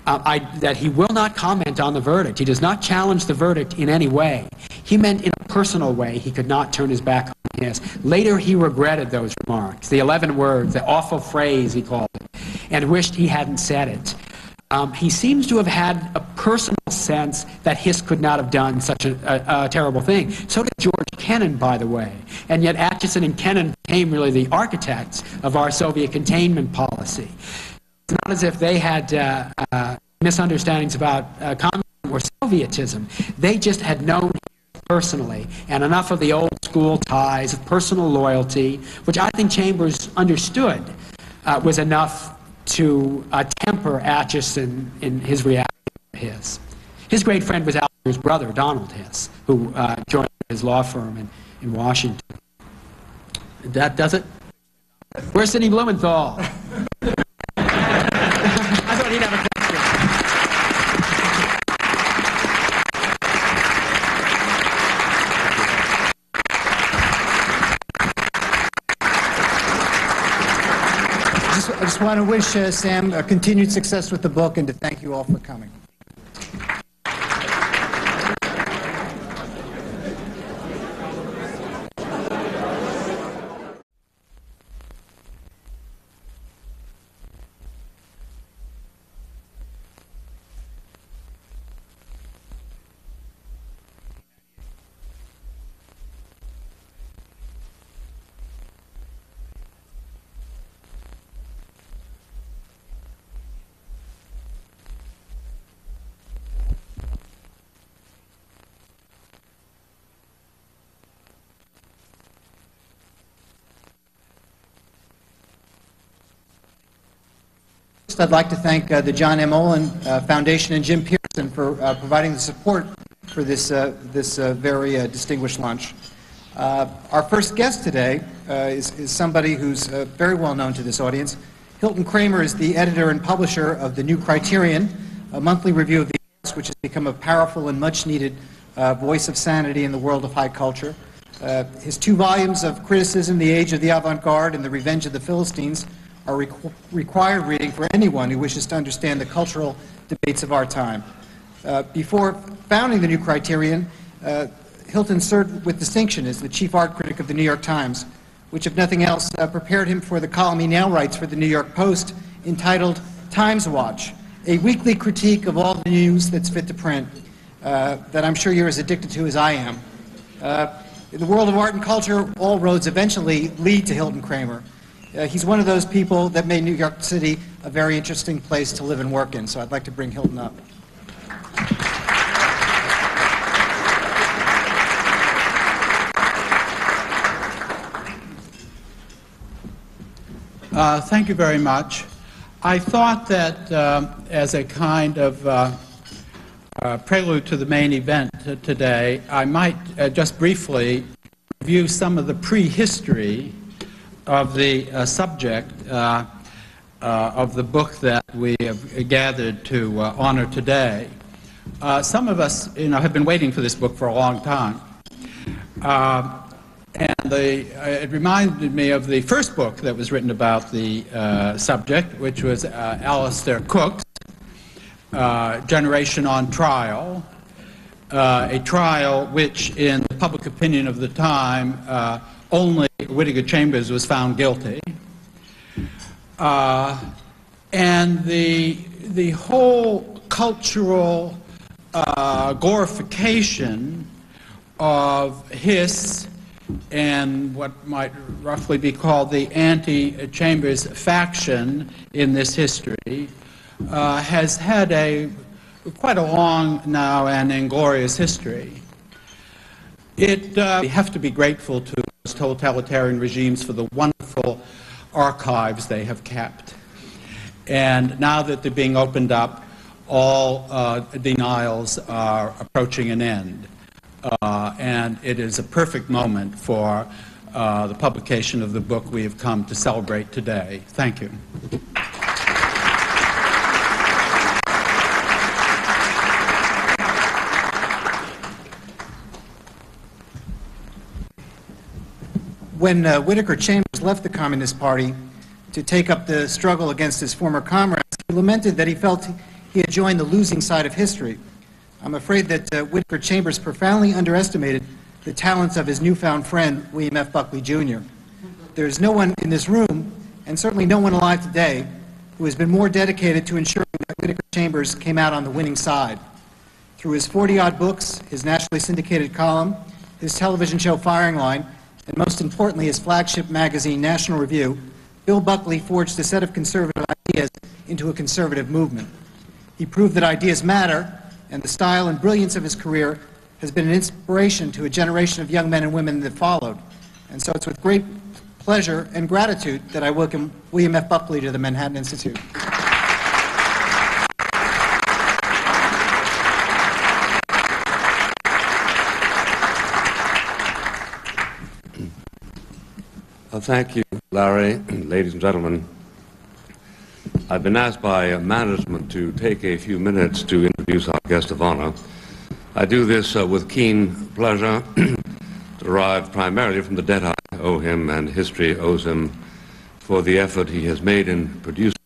that he will not comment on the verdict. He does not challenge the verdict in any way. He meant in a personal way he could not turn his back on Hiss. Later he regretted those remarks, the 11 words, the awful phrase he called it, and wished he hadn't said it. He seems to have had a personal sense that Hiss could not have done such a terrible thing. So did George Kennan, by the way. And yet Atchison and Kennan became really the architects of our Soviet containment policy. It's not as if they had misunderstandings about communism or Sovietism. They just had known him personally, and enough of the old school ties of personal loyalty, which I think Chambers understood, was enough to temper Atchison in his reaction to Hiss. His great friend was Alger's brother, Donald Hiss, who joined his law firm in Washington. That does it? Where's Sidney Blumenthal? I thought he'd have a question. I just want to wish Sam continued success with the book and to thank you all for coming. I'd like to thank the John M. Olin Foundation and Jim Pearson for providing the support for this very distinguished lunch. Our first guest today is somebody who's very well known to this audience. Hilton Kramer is the editor and publisher of The New Criterion, a monthly review of the arts, which has become a powerful and much-needed voice of sanity in the world of high culture. His 2 volumes of criticism, The Age of the Avant-Garde and The Revenge of the Philistines, are required reading for anyone who wishes to understand the cultural debates of our time. Before founding the new Criterion, Hilton served with distinction as the chief art critic of the New York Times, which, if nothing else, prepared him for the column he now writes for the New York Post, entitled Times Watch, a weekly critique of all the news that's fit to print, that I'm sure you're as addicted to as I am. In the world of art and culture, all roads eventually lead to Hilton Kramer. He's one of those people that made New York City a very interesting place to live and work in, so I'd like to bring Hilton up. Thank you very much. I thought that as a kind of prelude to the main event today, I might just briefly review some of the prehistory of the subject of the book that we have gathered to honor today. Some of us, have been waiting for this book for a long time. And it reminded me of the first book that was written about the subject, which was Alistair Cook's Generation on Trial, a trial which, in the public opinion of the time, only Whittaker Chambers was found guilty. And the whole cultural glorification of Hiss and what might roughly be called the anti-Chambers faction in this history has had quite a long now and inglorious history. We have to be grateful to those totalitarian regimes for the wonderful archives they have kept. And now that they're being opened up, all denials are approaching an end. And it is a perfect moment for the publication of the book we have come to celebrate today. Thank you. When Whittaker Chambers left the Communist Party to take up the struggle against his former comrades, he lamented that he felt he had joined the losing side of history. I'm afraid that Whittaker Chambers profoundly underestimated the talents of his newfound friend, William F. Buckley, Jr. There's no one in this room, and certainly no one alive today, who has been more dedicated to ensuring that Whittaker Chambers came out on the winning side. Through his 40-odd books, his nationally syndicated column, his television show Firing Line, and most importantly his flagship magazine, National Review, Bill Buckley forged a set of conservative ideas into a conservative movement. He proved that ideas matter, and the style and brilliance of his career has been an inspiration to a generation of young men and women that followed. And so it's with great pleasure and gratitude that I welcome William F. Buckley to the Manhattan Institute. Thank you, Larry. Ladies and gentlemen, I've been asked by management to take a few minutes to introduce our guest of honor. I do this with keen pleasure, derived primarily from the debt I owe him and history owes him for the effort he has made in producing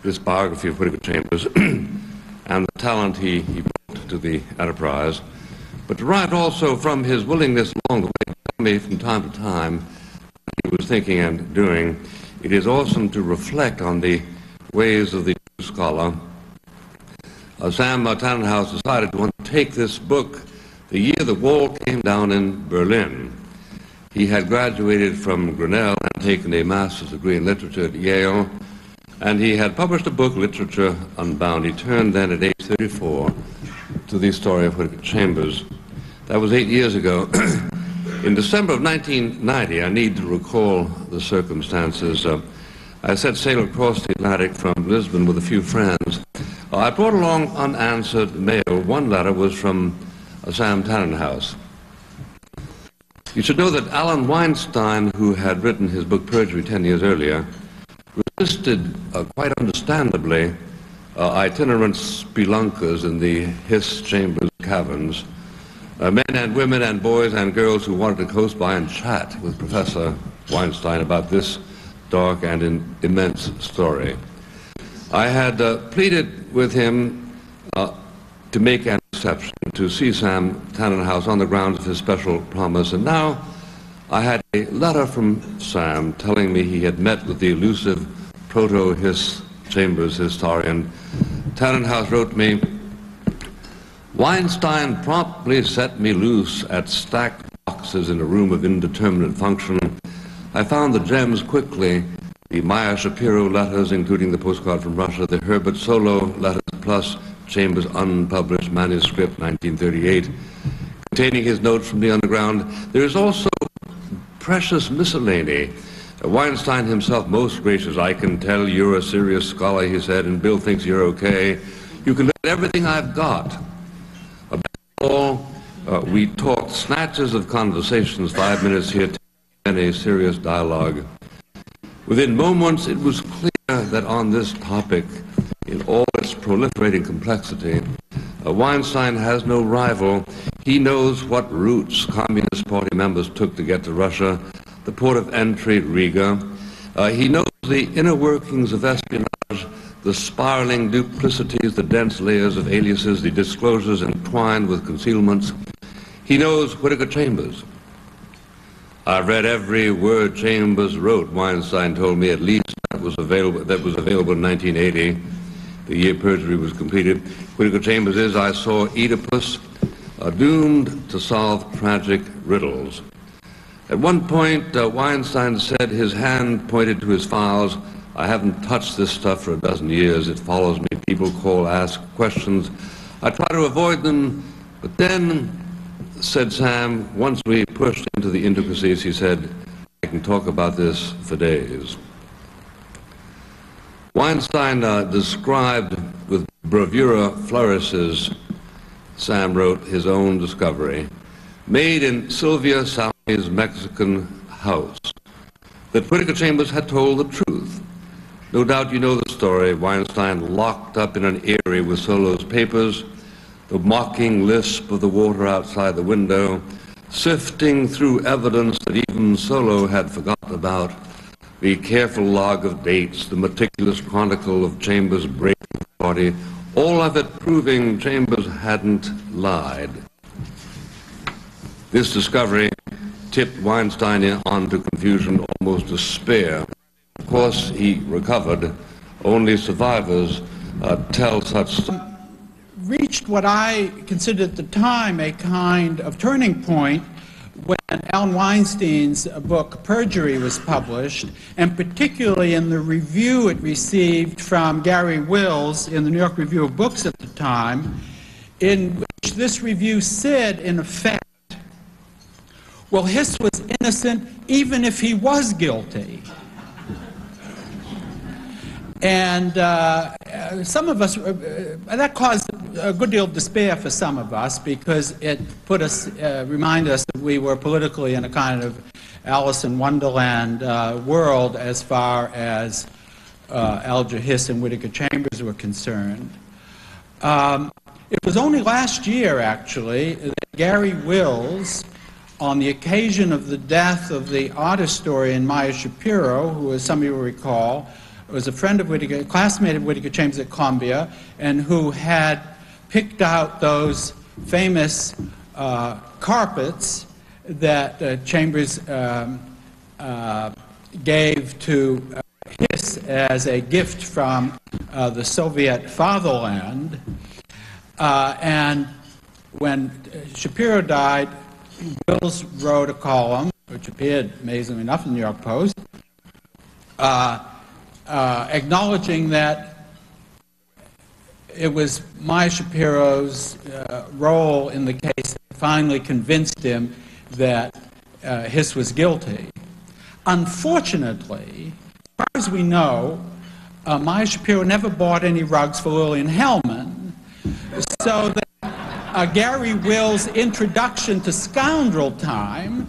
this biography of Whittaker Chambers and the talent he brought to the enterprise, but derived also from his willingness along the way to tell me from time to time what he was thinking and doing. It is awesome to reflect on the ways of the scholar. Sam Tannenhaus decided to undertake this book the year the wall came down in Berlin. He had graduated from Grinnell and taken a master's degree in literature at Yale, and he had published a book, Literature Unbound. He turned then at age 34 to the story of Whittaker Chambers. That was 8 years ago. In December of 1990, I need to recall the circumstances. I set sail across the Atlantic from Lisbon with a few friends. I brought along unanswered mail. One letter was from Sam Tannenhaus. You should know that Alan Weinstein, who had written his book Perjury 10 years earlier, resisted, quite understandably, itinerant spelunkers in the Hiss Chambers caverns, men and women and boys and girls who wanted to coast by and chat with Professor Weinstein about this dark and immense story. I had pleaded with him to make an exception, to see Sam Tannenhouse on the grounds of his special promise. And now I had a letter from Sam telling me he had met with the elusive proto-Hiss Chambers historian. Tannenhouse wrote me, "Weinstein promptly set me loose at stacked boxes in a room of indeterminate function. I found the gems quickly, the Maya Shapiro letters, including the postcard from Russia, the Herbert Solo letters, plus Chambers' unpublished manuscript, 1938, containing his notes from the underground. There is also precious miscellany. Weinstein himself most gracious. I can tell you're a serious scholar," he said, "and Bill thinks you're okay. You can look at everything I've got. Above all, we talked snatches of conversations, 5 minutes here, and a serious dialogue. Within moments, it was clear that on this topic, in all its proliferating complexity, Weinstein has no rival. He knows what routes Communist Party members took to get to Russia, the port of entry, Riga. He knows the inner workings of espionage, the spiraling duplicities, the dense layers of aliases, the disclosures entwined with concealments. He knows Whittaker Chambers. I've read every word Chambers wrote," Weinstein told me, "at least that was available in 1980, the year perjury was completed. Whittaker Chambers is, I saw, Oedipus, doomed to solve tragic riddles." At one point, Weinstein said, his hand pointed to his files, "I haven't touched this stuff for a dozen years. It follows me. People call, ask questions. I try to avoid them, but then," said Sam, "once we pushed into the intricacies," he said, "I can talk about this for days." Weinstein described with bravura flourishes, Sam wrote, his own discovery, made in Sylvia Salmi's Mexican house, that Whittaker Chambers had told the truth. No doubt you know the story. Weinstein locked up in an eyrie with Solo's papers, the mocking lisp of the water outside the window, sifting through evidence that even Solo had forgotten about, the careful log of dates, the meticulous chronicle of Chambers' break with the party, all of it proving Chambers hadn't lied. This discovery tipped Weinstein onto confusion, almost despair. Of course, he recovered. Only survivors tell such stories. Reached what I considered at the time a kind of turning point when Alan Weinstein's book Perjury was published, and particularly in the review it received from Gary Wills in the New York Review of Books at the time, in which this review said, in effect, well, Hiss was innocent even if he was guilty. And some of us, that caused a good deal of despair for some of us, because it put us, reminded us that we were politically in a kind of Alice in Wonderland world as far as Alger Hiss and Whittaker Chambers were concerned. It was only last year, actually, that Gary Wills, on the occasion of the death of the art historian Maya Shapiro, who, as some of you will recall, was a friend of Whittaker, classmate of Whittaker Chambers at Columbia, and who had picked out those famous carpets that Chambers gave to Hiss as a gift from the Soviet fatherland. And when Shapiro died, Wills wrote a column, which appeared, amazingly enough, in the New York Post, acknowledging that it was Maya Shapiro's role in the case that finally convinced him that Hiss was guilty. Unfortunately, as far as we know, Maya Shapiro never bought any rugs for Lillian Hellman, so that Gary Wills' introduction to Scoundrel Time,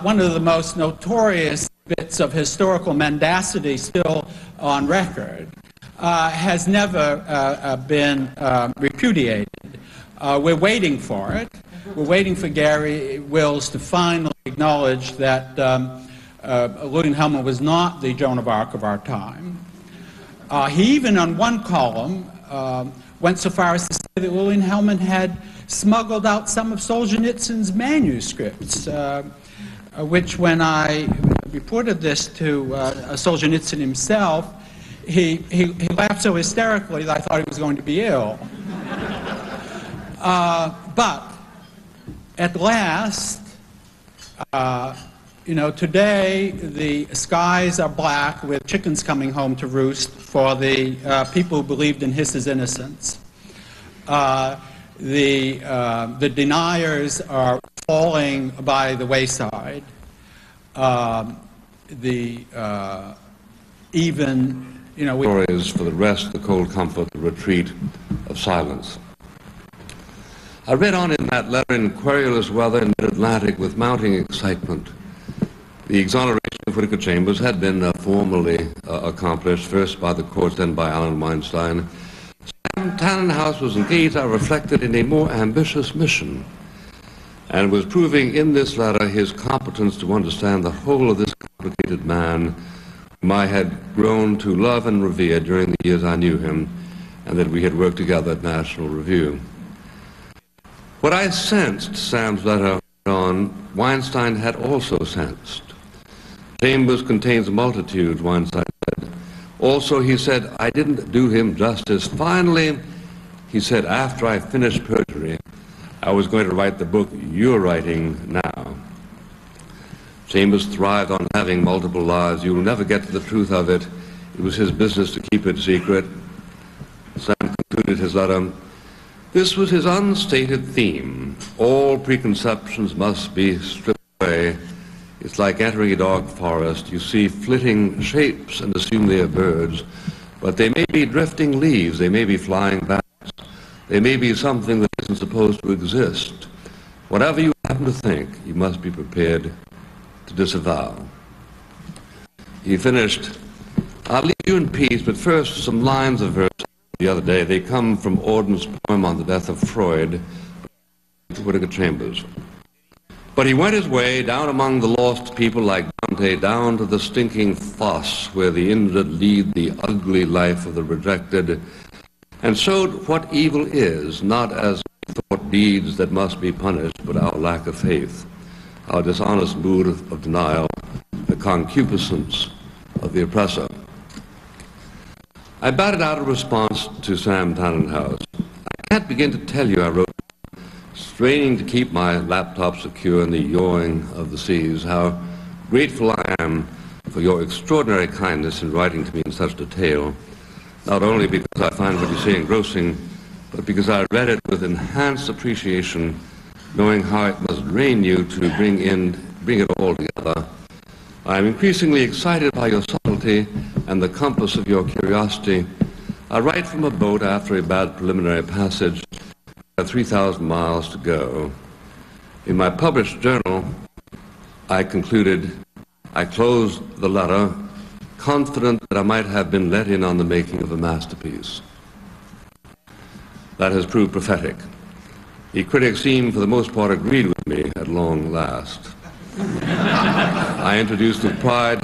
one of the most notorious bits of historical mendacity still on record, has never been repudiated. We're waiting for it. We're waiting for Gary Wills to finally acknowledge that Lillian Hellman was not the Joan of Arc of our time. He even, on one column, went so far as to that Lillian Hellman had smuggled out some of Solzhenitsyn's manuscripts, which when I reported this to Solzhenitsyn himself, he laughed so hysterically that I thought he was going to be ill. But at last, you know, today the skies are black with chickens coming home to roost for the people who believed in his innocence. The deniers are falling by the wayside. Even, you know, stories for the rest, the cold comfort, the retreat of silence. I read on in that letter in querulous weather in mid-Atlantic with mounting excitement. The exoneration of Whittaker Chambers had been formally accomplished, first by the courts, then by Alan Weinstein. Sam Tannenhouse was engaged, I reflected, in a more ambitious mission, and was proving in this letter his competence to understand the whole of this complicated man whom I had grown to love and revere during the years I knew him, and that we had worked together at National Review. What I sensed, Sam's letter on, Weinstein had also sensed. Chambers contains multitudes, Weinstein said. Also, he said, I didn't do him justice. Finally, he said, after I finished Perjury, I was going to write the book you're writing now. Chambers thrived on having multiple lives. You will never get to the truth of it. It was his business to keep it secret. Sam concluded his letter. This was his unstated theme. All preconceptions must be stripped away. It's like entering a dark forest. You see flitting shapes and assume they are birds, but they may be drifting leaves, they may be flying bats, they may be something that isn't supposed to exist. Whatever you happen to think, you must be prepared to disavow. He finished, I'll leave you in peace, but first some lines of verse the other day. They come from Auden's poem on the death of Freud, to Whittaker Chambers. But he went his way down among the lost people like Dante, down to the stinking foss where the injured lead the ugly life of the rejected, and showed what evil is, not as thought deeds that must be punished, but our lack of faith, our dishonest mood of denial, the concupiscence of the oppressor. I batted out a response to Sam Tannenhouse. I can't begin to tell you, I wrote, straining to keep my laptop secure in the yawing of the seas, how grateful I am for your extraordinary kindness in writing to me in such detail, not only because I find what you say engrossing, but because I read it with enhanced appreciation, knowing how it must drain you to bring it all together. I am increasingly excited by your subtlety and the compass of your curiosity. I write from a boat after a bad preliminary passage. 3,000 miles to go. In my published journal, I closed the letter, confident that I might have been let in on the making of a masterpiece. That has proved prophetic. The critics seem, for the most part, agreed with me at long last. I introduced with pride